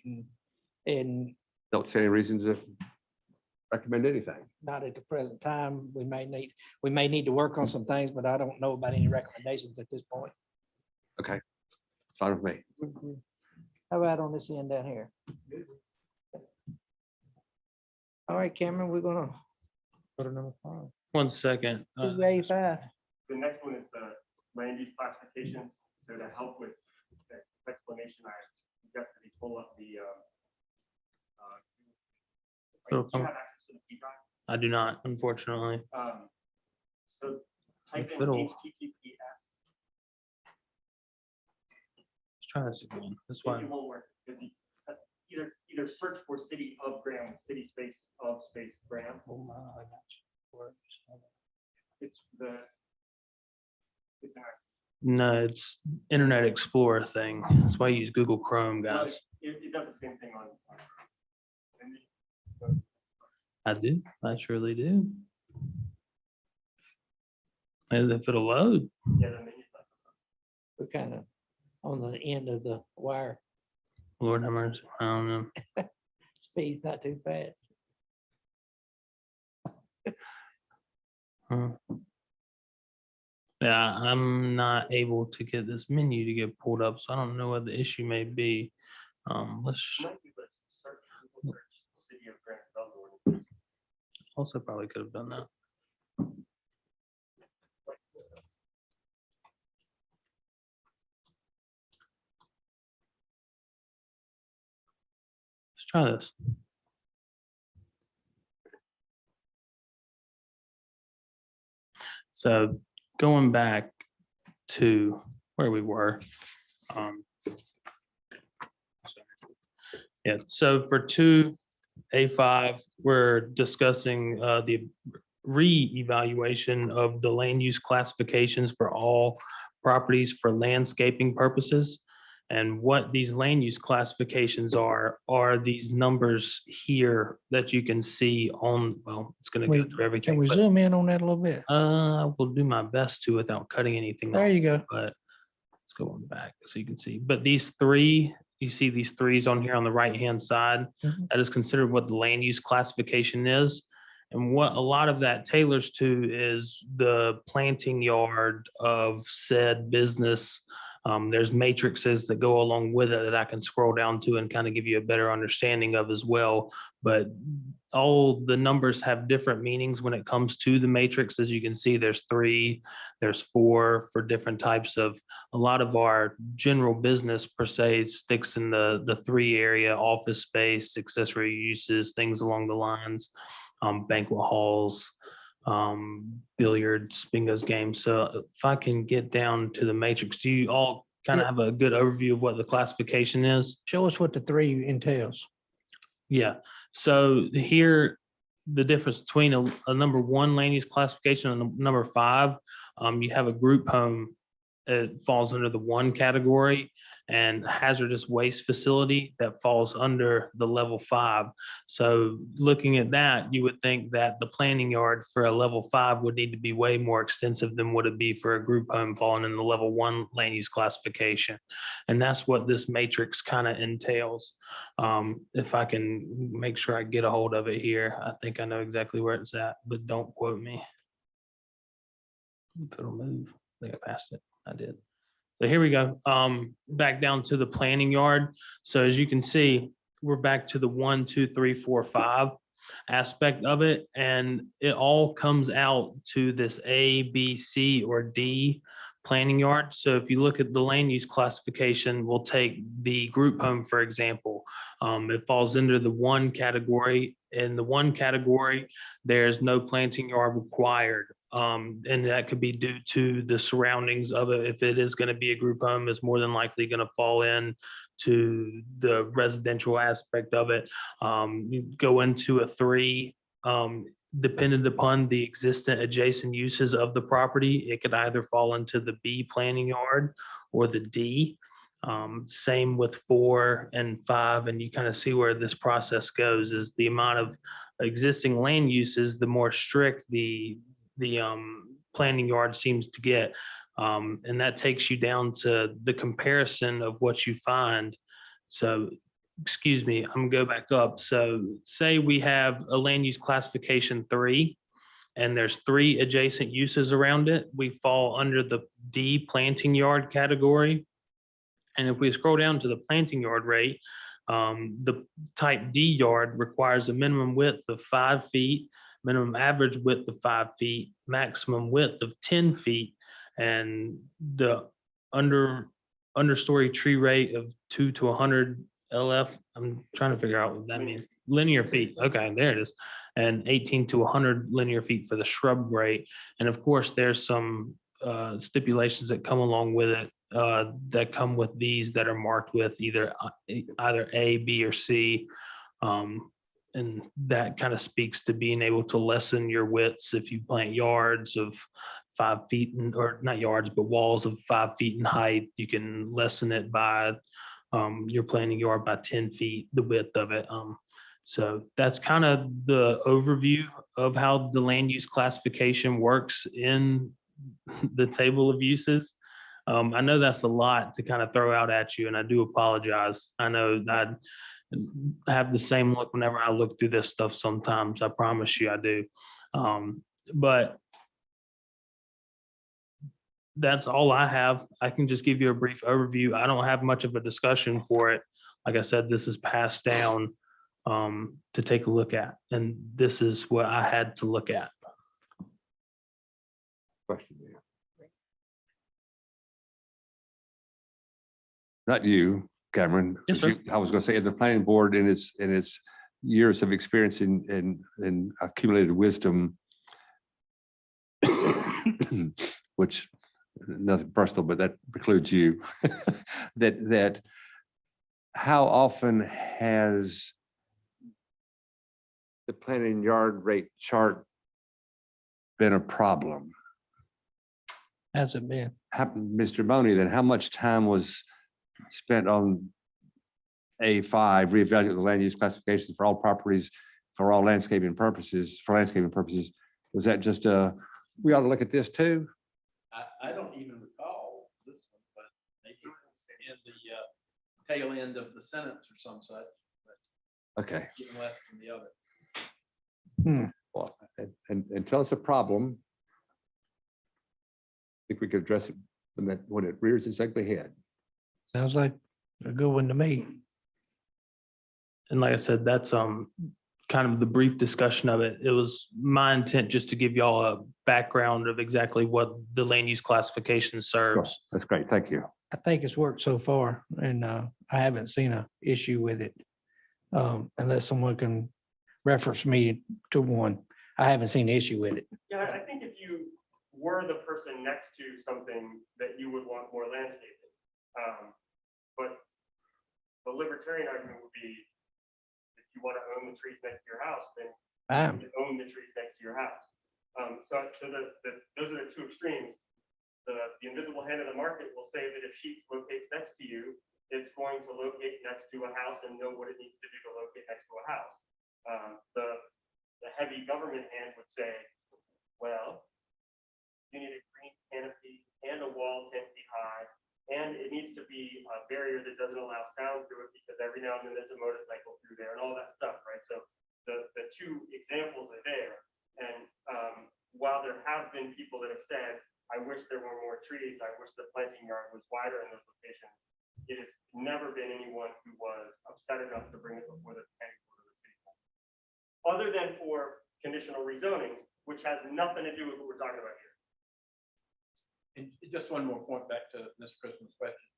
and Don't see any reason to recommend anything. not at the present time. We may need to work on some things, but I don't know about any recommendations at this point. Okay, fine with me. How about on this end down here? All right, Cameron, we're gonna Go to number 5. 1 second. 285. The next one is the land use classifications. So to help with the explanation, I suggested he pull up the. Do you have access to the P drive? I do not, unfortunately. So type in Fiddle. HTTPS. try this again. This It one. won't work. If you- Either search for city of Graham, city space of space Graham. It's the. It's an. No, it's Internet Explorer thing. That's why I use Google Chrome, well, guys. It does the same thing on. And then- I do. I surely do. And if it'll load, Yeah, the menu's not. We're kind of on the end of the wire. Lord have mercy. I don't know. Speed's not too fast. Huh. Yeah, I'm not able to get this menu to get pulled up, so I don't know what the issue may be. Let's Might be, but search, Google search city of Graham development ordinance. also probably could have done that. Let's try this. So going back to where we were. Yeah, so for 2A5, we're discussing the re-evaluation of the land use classifications for all properties for landscaping purposes. And what these land use classifications are these numbers here that you can see on, well, it's gonna go Wait, through Can everything. we but, zoom in on that a little bit? I will do my best to without cutting anything There off, you go. but let's go on back so you can see. But these three, you see these threes on here on the right-hand side, Mhm. that is considered what the land use classification is. And what a lot of that tailors to is the planting yard of said business. There's matrices that go along with it that I can scroll down to and kind of give you a better understanding of as well. But all the numbers have different meanings when it comes to the matrix. As you can see, there's 3, there's 4 for different types of, a lot of our general business per se sticks in the 3 area: office space, accessory uses, things along the lines, banquet halls, billiards, bingos, games. So if I can get down to the matrix, do you all kind of Yeah. have a good overview of what the classification is? Show us what the 3 entails. Yeah, so here, the difference between a number 1 land use classification and a number 5, you have a group home. It falls under the 1 category, and hazardous waste facility that falls under the level 5. So looking at that, you would think that the planning yard for a level 5 would need to be way more extensive than would it be for a group home falling in the level 1 land use classification. And that's what this matrix kind of entails. If I can make sure I get a hold of it here, I think I know exactly where it's at, but don't quote me. If it'll move, I think I passed it. I did. So here we go. Back down to the planning yard. So as you can see, we're back to the 1, 2, 3, 4, 5 aspect of it. And it all comes out to this A, B, C, or D planning yard. So if you look at the land use classification, we'll take the group home, for example. It falls into the 1 category. In the 1 category, there's no planting yard required. And that could be due to the surroundings of it. If it is going to be a group home, it's more than likely going to fall in to the residential aspect of it. You go into a 3, dependent upon the existent adjacent uses of the property, it could either fall into the B planning yard or the D. Same with 4 and 5, and you kind of see where this process goes. Is the amount of existing land uses, the more strict the planning yard seems to get. And that takes you down to the comparison of what you find. So, excuse me, I'm gonna go back up. So say we have a land use classification 3, and there's 3 adjacent uses around it. We fall under the D planting yard category. And if we scroll down to the planting yard rate, the type D yard requires a minimum width of 5 feet, minimum average width of 5 feet, maximum width of 10 feet, and the understory tree rate of 2 to 100 LF. I'm trying to figure out what that means. Linear feet. Okay, there it is. And 18 to 100 linear feet for the shrub rate. And of course, there's some stipulations that come along with it that come with these that are marked with either A, B, or C. And that kind of speaks to being able to lessen your widths if you plant yards of 5 feet or not yards, but walls of 5 feet in height. You can lessen it by your planting yard by 10 feet, the width of it. So that's kind of the overview of how the land use classification works in the table of uses. I know that's a lot to kind of throw out at you, and I do apologize. I know I have the same look whenever I look through this stuff sometimes. I promise you I do. But that's all I have. I can just give you a brief overview. I don't have much of a discussion for it. Like I said, this is passed down to take a look at, and this is what I had to look at. Question there. Not you, Cameron. Yes, sir. I was going to say, in the planning board, in its years of experience in accumulated wisdom, which nothing personal, but that precludes you, that how often has the planting yard rate chart been a problem? Has it been? Mr. Boney, then how much time was spent on A5, reevaluate the land use classifications for all properties, for all landscaping purposes, Was that just we ought to look at this too? I don't even recall this one, but maybe in the tail end of the sentence or some such, but Okay, even less than the other. well, and until it's a problem, I think we could address it when it rears its ugly head. Sounds like a good one to me. And like I said, that's kind of the brief discussion of it. It was my intent just to give y'all a background of exactly what the land use classification Sure, serves. that's great, thank you. I think it's worked so far, and I haven't seen a issue with it. Unless someone can reference me to one. I haven't seen an issue with it. Yeah, I think if you were the person next to something that you would want more landscaping. But the libertarian argument would be, if you want to own the trees next to your house, then you own the trees next to your house. So those are the two extremes. The invisible hand of the market will say that if Sheets locates next to you, it's going to locate next to a house and know what it needs to do to locate next to a house. The heavy government hand would say, well, you need a green canopy and a wall 10 feet high, and it needs to be a barrier that doesn't allow sound through it, because every now and then there's a motorcycle through there and all that stuff, right? So the two examples are there. And while there have been people that have said, I wish there were more trees, I wish the planting yard was wider in those locations, it has never been anyone who was upset enough to bring it before the planning board of the city council. Other than for conditional rezoning, which has nothing to do with what we're talking about here. And just one more point back to Mr. Christmas' question.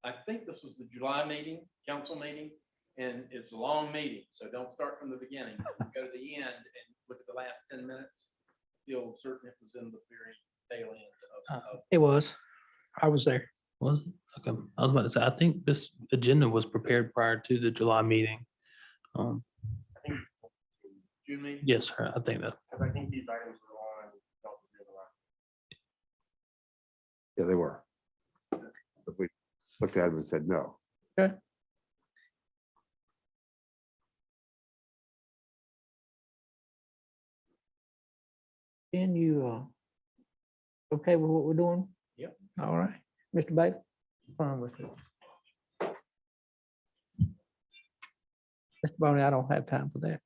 I think this was the July meeting, council meeting, and it's a long meeting, so don't start from the beginning. Go to the end and look at the last 10 minutes. Feel certain it was in the very tail end of It was. I was there. Was okay. I was about to say, I think this agenda was prepared prior to the July meeting. June meeting. Yes, sir. I think that. Because I think these items were on. Yeah, they were. But we looked at them and said no. Can you, okay with what we're doing? Yep. All right. Mr. Bailey? Fine with it. Mr. Boney, I don't have time for that.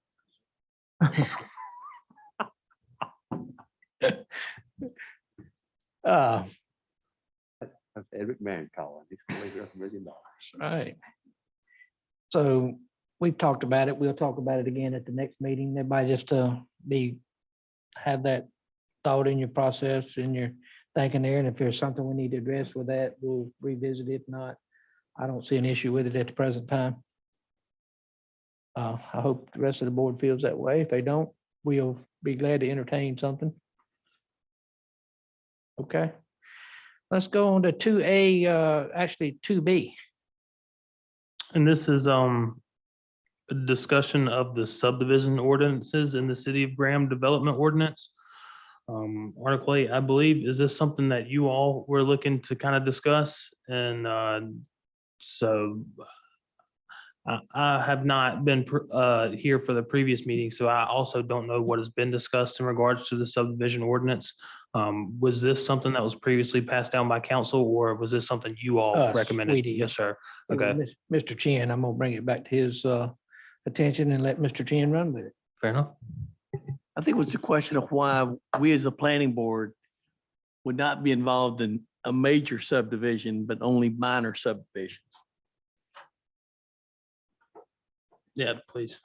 That's Ed McMahon calling. He's going to leave us $1 million. Right. So we've talked about it. We'll talk about it again at the next meeting. Everybody just have that thought in your process, in your thinking there. And if there's something we need to address with that, we'll revisit it. If not, I don't see an issue with it at the present time. I hope the rest of the board feels that way. If they don't, we'll be glad to entertain something. Okay. Let's go on to 2A, actually 2B. And this is a discussion of the subdivision ordinances in the City of Graham Development Ordinance. Article 8, I believe, is this something that you all were looking to kind of discuss? And so I have not been here for the previous meeting, so I also don't know what has been discussed in regards to the subdivision ordinance. Was this something that was previously passed down by council, or was this something you all Us, we recommended? did. Yes, sir. It was Okay, Mr. Chin, I'm gonna bring it back to his attention and let Mr. Chin run with it. fair enough. I think it was a question of why we as a planning board would not be involved in a major subdivision, but only minor subdivisions. Yeah, please.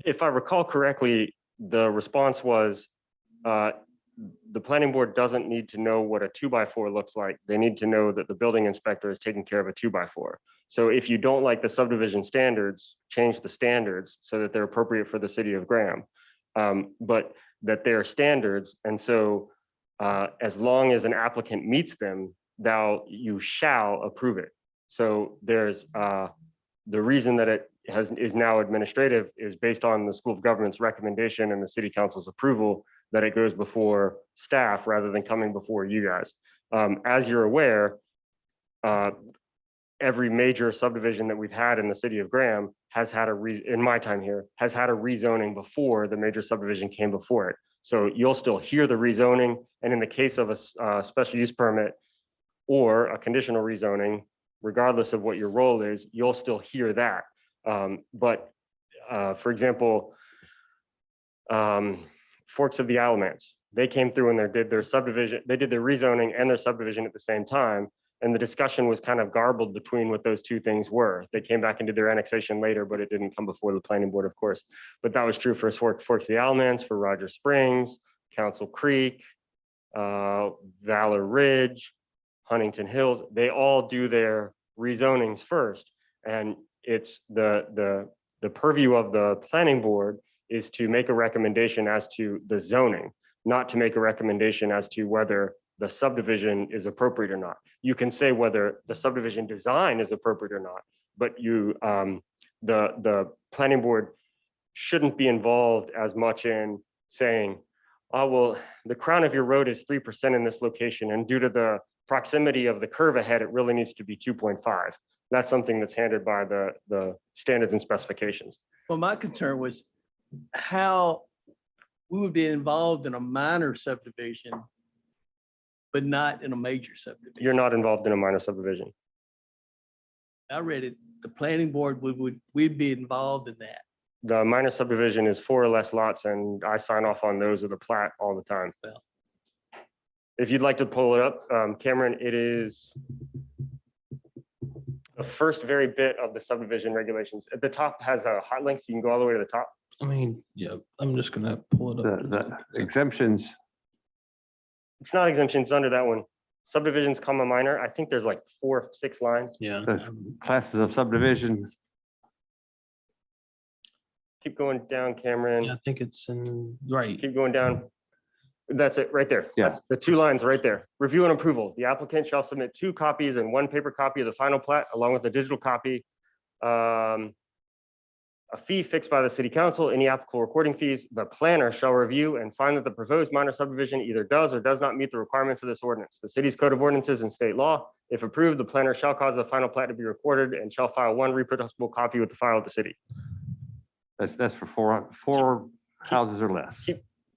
If I recall correctly, the response was, the planning board doesn't need to know what a 2x4 looks like. They need to know that the building inspector is taking care of a 2x4. So if you don't like the subdivision standards, change the standards so that they're appropriate for the city of Graham. But that they're standards. And so as long as an applicant meets them, you shall approve it. So there's the reason that it is now administrative is based on the School of Government's recommendation and the city council's approval that it goes before staff rather than coming before you guys. As you're aware, every major subdivision that we've had in the city of Graham has had in my time here, has had a rezoning before the major subdivision came before it. So you'll still hear the rezoning. And in the case of a special use permit or a conditional rezoning, regardless of what your role is, you'll still hear that. But for example, Forks of the Alamance, they came through and they did their subdivision, they did their rezoning and their subdivision at the same time. And the discussion was kind of garbled between what those two things were. They came back and did their annexation later, but it didn't come before the planning board, of course. But that was true for Forks of the Alamance, for Roger Springs, Council Creek, Valor Ridge, Huntington Hills. They all do their rezonings first. And it's the purview of the planning board is to make a recommendation as to the zoning, not to make a recommendation as to whether the subdivision is appropriate or not. You can say whether the subdivision design is appropriate or not, but the planning board shouldn't be involved as much in saying, oh, well, the crown of your road is 3% in this location, and due to the proximity of the curve ahead, it really needs to be 2.5. That's something that's handled by the standards and specifications. Well, my concern was how we would be involved in a minor subdivision, but not in a major subdivision. You're not involved in a minor subdivision. I read it, the planning board, we'd be involved in that. The minor subdivision is 4 or less lots, and I sign off on those with a plat all the time. Well. If you'd like to pull it up, Cameron, it is the first very bit of the subdivision regulations. At the top has a hot link, so you can go all the way to the top. I mean, yeah, I'm just gonna pull it up. The exemptions, It's not exemption, it's under that one. Subdivisions, comma minor. I think there's like 4 or 6 lines. Yeah. the classes of subdivision, Keep going down, Cameron. Yeah, I think it's in, right. Keep going down. That's it, right there. Yeah. That's the 2 lines right there. Review and approval. The applicant shall submit 2 copies and 1 paper copy of the final plat along with a digital copy. A fee fixed by the city council, any applicable recording fees. The planner shall review and find that the proposed minor subdivision either does or does not meet the requirements of this ordinance, the city's code of ordinances and state law. If approved, the planner shall cause the final plat to be recorded and shall file 1 reproducible copy with the file of the city. that's for four houses or less,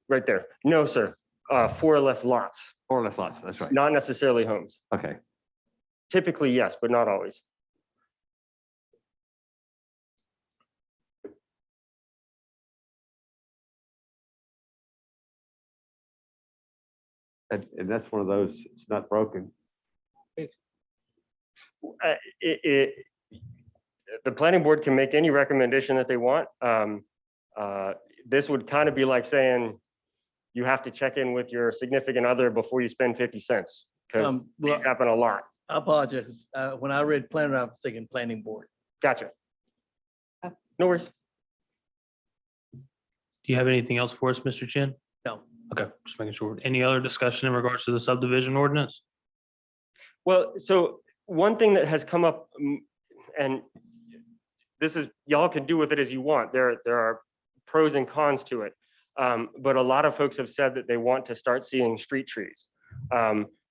Right there. No, sir. 4 or less lots, 4 or less lots, that's right. not necessarily homes. Okay, Typically, yes, but not always. and that's one of those, it's not broken. The planning board can make any recommendation that they want. This would kind of be like saying you have to check in with your significant other before you spend 50 cents because Well, these happen a lot. I apologize. When I read planner, I was thinking planning board. Gotcha. No worries. Do you have anything else for us, Mr. Chin? No. Okay, just making sure. Any other discussion in regards to the subdivision ordinance? Well, so one thing that has come up, and this is, y'all can do with it as you want. There are pros and cons to it. But a lot of folks have said that they want to start seeing street trees.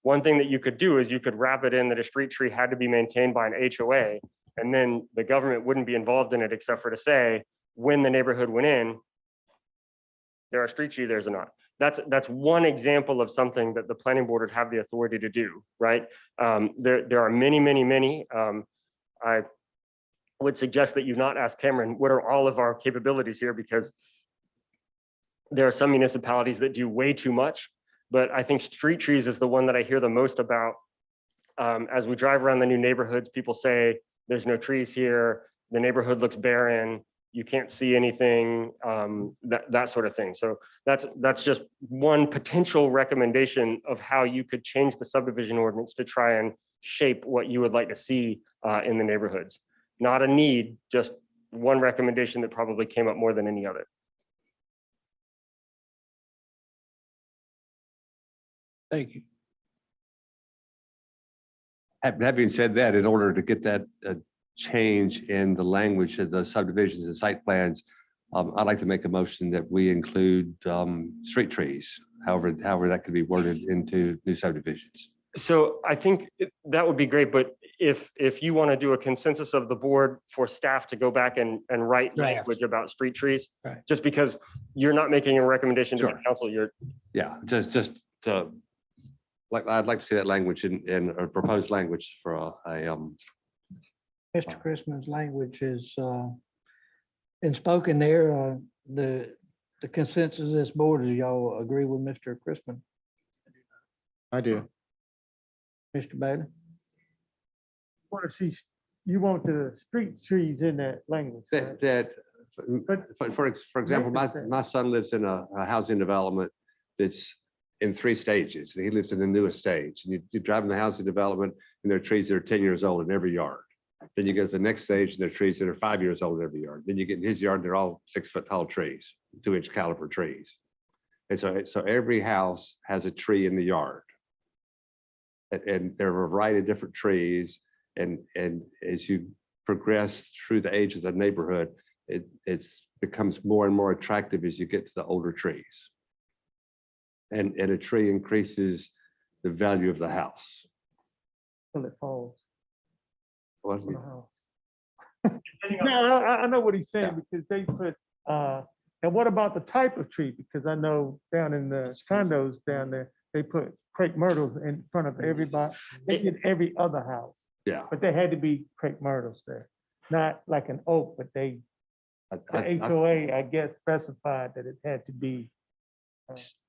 One thing that you could do is you could wrap it in that a street tree had to be maintained by an HOA, and then the government wouldn't be involved in it except for to say, when the neighborhood went in, there are street trees, there's or not. That's one example of something that the planning board would have the authority to do, right? There are many. I would suggest that you not ask Cameron, what are all of our capabilities here? Because there are some municipalities that do way too much, but I think street trees is the one that I hear the most about. As we drive around the new neighborhoods, people say, there's no trees here, the neighborhood looks barren, you can't see anything, that sort of thing. So that's just one potential recommendation of how you could change the subdivision ordinance to try and shape what you would like to see in the neighborhoods. Not a need, just one recommendation that probably came up more than any other. Thank you. Having said that, in order to get that change in the language of the subdivisions and site plans, I'd like to make a motion that we include street trees, however that could be worded into new subdivisions. So I think that would be great, but if you want to do a consensus of the board for staff to go back and write Draft. language about street trees, Right. just because you're not making a recommendation to the Sure. council, you're, Yeah, just like, I'd like to see that language in a proposed language for Mr. Christmas language is in spoken there. The consensus of this board is y'all agree with Mr. Christmas, I do. Mr. Bailey? Want to see, you want the street trees in that language, right? that, But- for example, my son lives in a housing development that's in 3 stages. He lives in the newest stage. And you drive in the housing development and there are trees that are 10 years old in every yard. Then you go to the next stage and there are trees that are 5 years old in every yard. Then you get in his yard, they're all 6-foot tall trees, 2-inch caliber trees. And so every house has a tree in the yard. And there are a variety of different trees. And as you progress through the age of the neighborhood, it becomes more and more attractive as you get to the older trees. And a tree increases the value of the house. Till it falls Well, on the house. depending on- No, I know what he's saying Yeah. because they put, and what about the type of tree? Because I know down in the condos down there, they put crepe myrtles in front of everybody. They did every other house, Yeah. but they had to be crepe myrtles there. Not like an oak, but the I- HOA, I guess, specified that it had to be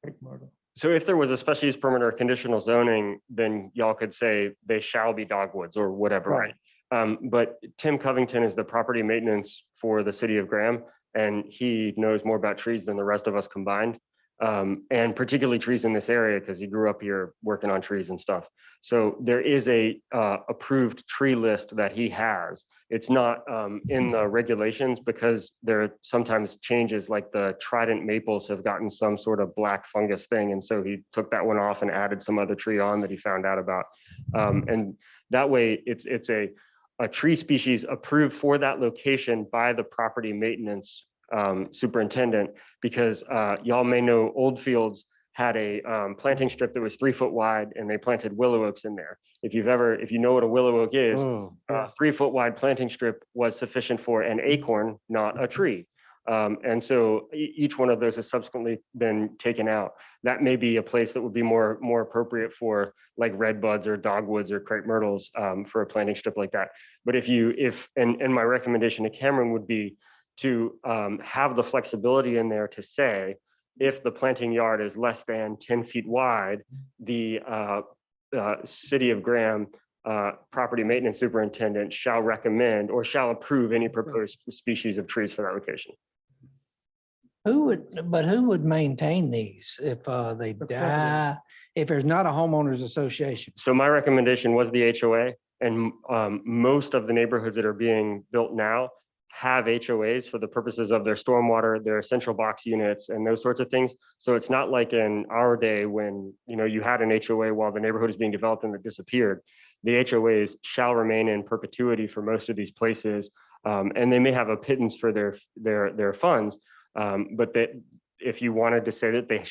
crepe myrtle. So if there was a special use permit or conditional zoning, then y'all could say they shall be dogwoods or whatever, right? But Tim Covington is the property maintenance for the city of Graham, and he knows more about trees than the rest of us combined. And particularly trees in this area, because he grew up here working on trees and stuff. So there is a approved tree list that he has. It's not in the regulations because there are sometimes changes, like the trident maples have gotten some sort of black fungus thing. And so he took that one off and added some other tree on that he found out about. And that way it's a tree species approved for that location by the property maintenance superintendent, because y'all may know Oldfields had a planting strip that was 3 foot wide and they planted willow oaks in there. If you know what a willow oak is, Oh, 3 foot wide planting strip was sufficient for an acorn, not a tree. And so each one of those has subsequently been taken out. That may be a place that would be more appropriate for like red buds or dogwoods or crepe myrtles for a planting strip like that. But and my recommendation to Cameron would be to have the flexibility in there to say, if the planting yard is less than 10 feet wide, the city of Graham property maintenance superintendent shall recommend or shall approve any proposed species of trees for that location. Who would maintain these if they The die? If there's not a homeowners association? So my recommendation was the HOA, and most of the neighborhoods that are being built now have HOAs for the purposes of their stormwater, their central box units and those sorts of things. So it's not like in our day when, you had an HOA while the neighborhood is being developed and it disappeared. The HOAs shall remain in perpetuity for most of these places. And they may have a pittance for their funds. But that if you wanted to say that they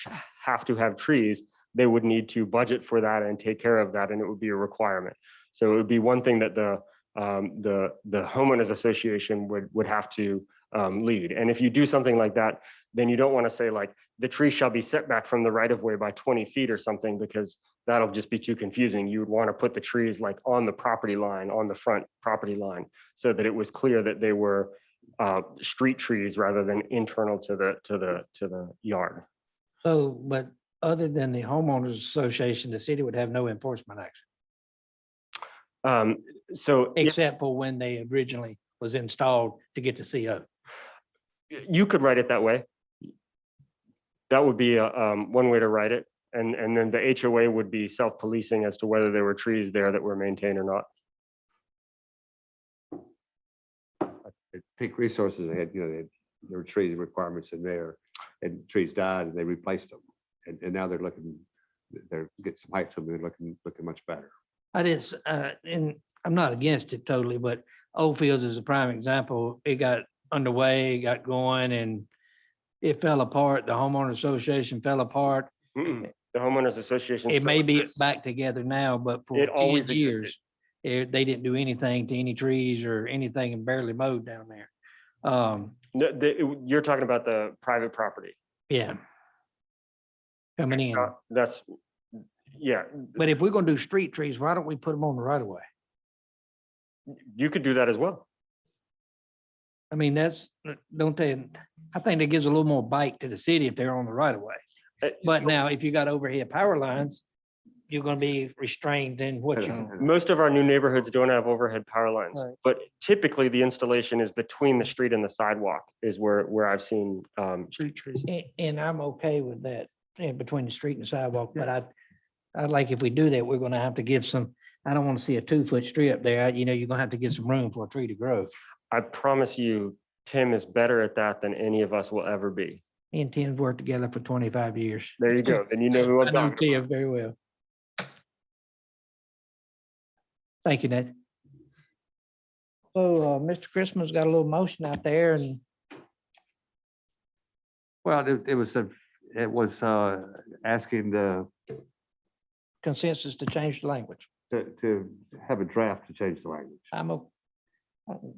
have to have trees, they would need to budget for that and take care of that, and it would be a requirement. So it would be one thing that the homeowners association would have to lead. And if you do something like that, then you don't want to say like the tree shall be set back from the right of way by 20 feet or something, because that'll just be too confusing. You would want to put the trees like on the property line, on the front property line, so that it was clear that they were street trees rather than internal to the yard. So, but other than the homeowners association, the city would have no enforcement action, So yeah, except for when they originally was installed to get the CO. you could write it that way. That would be one way to write it. And then the HOA would be self-policing as to whether there were trees there that were maintained or not. At Peak Resources, there were tree requirements in there, and trees died and they replaced them. And now they're getting some height to them, they're looking much better. And I'm not against it totally, but Old Fields is a prime example. It got underway, got going, and it fell apart. The homeowner association fell apart. The homeowners association. It still may be exists. back together now, but for It 10 always years, they didn't do anything to any trees or anything, and barely mowed down there. You're talking about the private property. Yeah. Coming It's in. not- That's, yeah, But if we're gonna do street trees, why don't we put them on the right of way? you could do that as well. I mean, don't they, I think that gives a little more bite to the city if they're on the right of way. But So now, if you got overhead power lines, you're gonna be restrained in what you. most of our new neighborhoods don't have overhead power lines, Right. but typically the installation is between the street and the sidewalk is where I've seen street trees. And I'm okay with that, between the street and the sidewalk, but I'd like if we do that, we're gonna have to give some, I don't want to see a 2-foot strip there. You're gonna have to give some room for a tree to grow. I promise you, Tim is better at that than any of us will ever be. Me and Tim's worked together for 25 years. There you go. Then you know who I I'm know talking about. Tim very well. Thank you, Ned. So, Mr. Christmas got a little motion out there, and Well, it was asking consensus to change the language. to have a draft to change the language.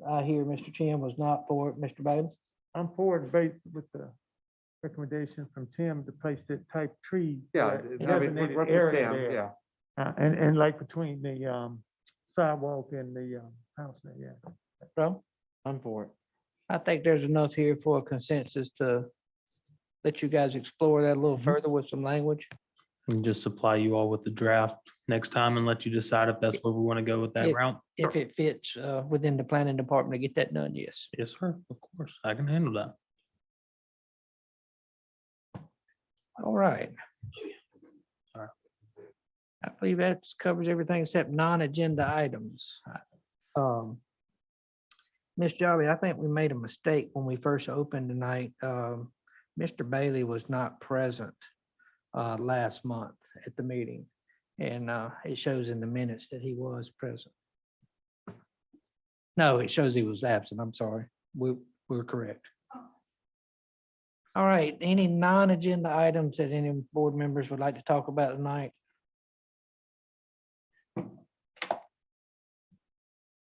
I hear Mr. Chin was not for it. Mr. Bailey? I'm for debate with the recommendation from Tim to place that type tree. Yeah. that I mean, designated what we area can, there. yeah. And like between the sidewalk and the house there, yeah. Bro? I'm for it. I think there's enough here for a consensus to let you guys explore that a little further with some language. And just supply you all with the draft next time and let you decide if that's where we want to go with that If- route. If it fits within the planning department to get that done, yes. Yes, sir. Of course, I can handle that. All right. Sorry. I believe that covers everything except non-agenda items. Ms. Jolly, I think we made a mistake when we first opened tonight. Mr. Bailey was not present last month at the meeting. And it shows in the minutes that he was present. No, it shows he was absent. I'm sorry. We're correct. All right, any non-agenda items that any board members would like to talk about tonight?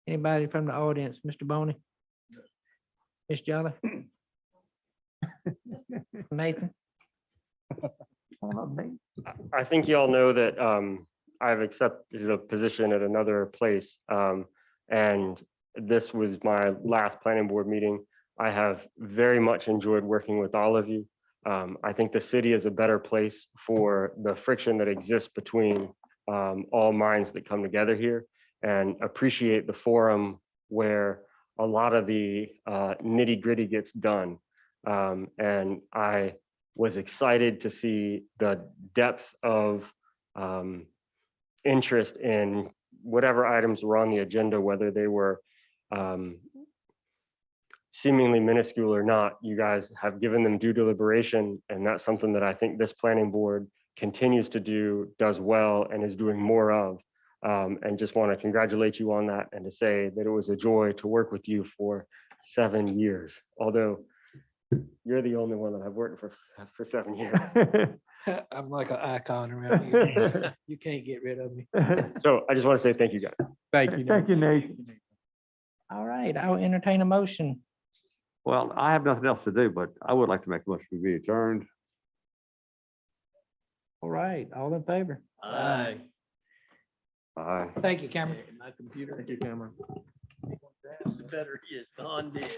Anybody from the audience? Mr. Boney? Ms. Jolly? Nathan? I think you all know that I've accepted a position at another place. And this was my last planning board meeting. I have very much enjoyed working with all of you. I think the city is a better place for the friction that exists between all minds that come together here, and appreciate the forum where a lot of the nitty gritty gets done. And I was excited to see the depth of interest in whatever items were on the agenda, whether they were seemingly minuscule or not, you guys have given them due deliberation. And that's something that I think this planning board continues to do, does well, and is doing more of. And just want to congratulate you on that and to say that it was a joy to work with you for 7 years. Although you're the only one that I've worked for 7 years. I'm like an icon around here. You can't get rid of me. So I just want to say thank you, guys. Thank you. Thank you, Nate. All right, I will entertain a motion. Well, I have nothing else to do, but I would like to make a motion to be adjourned. All right, all in favor? Aye. Aye. Thank you, Cameron. My computer. Thank you, Cameron. The better he is, Don did.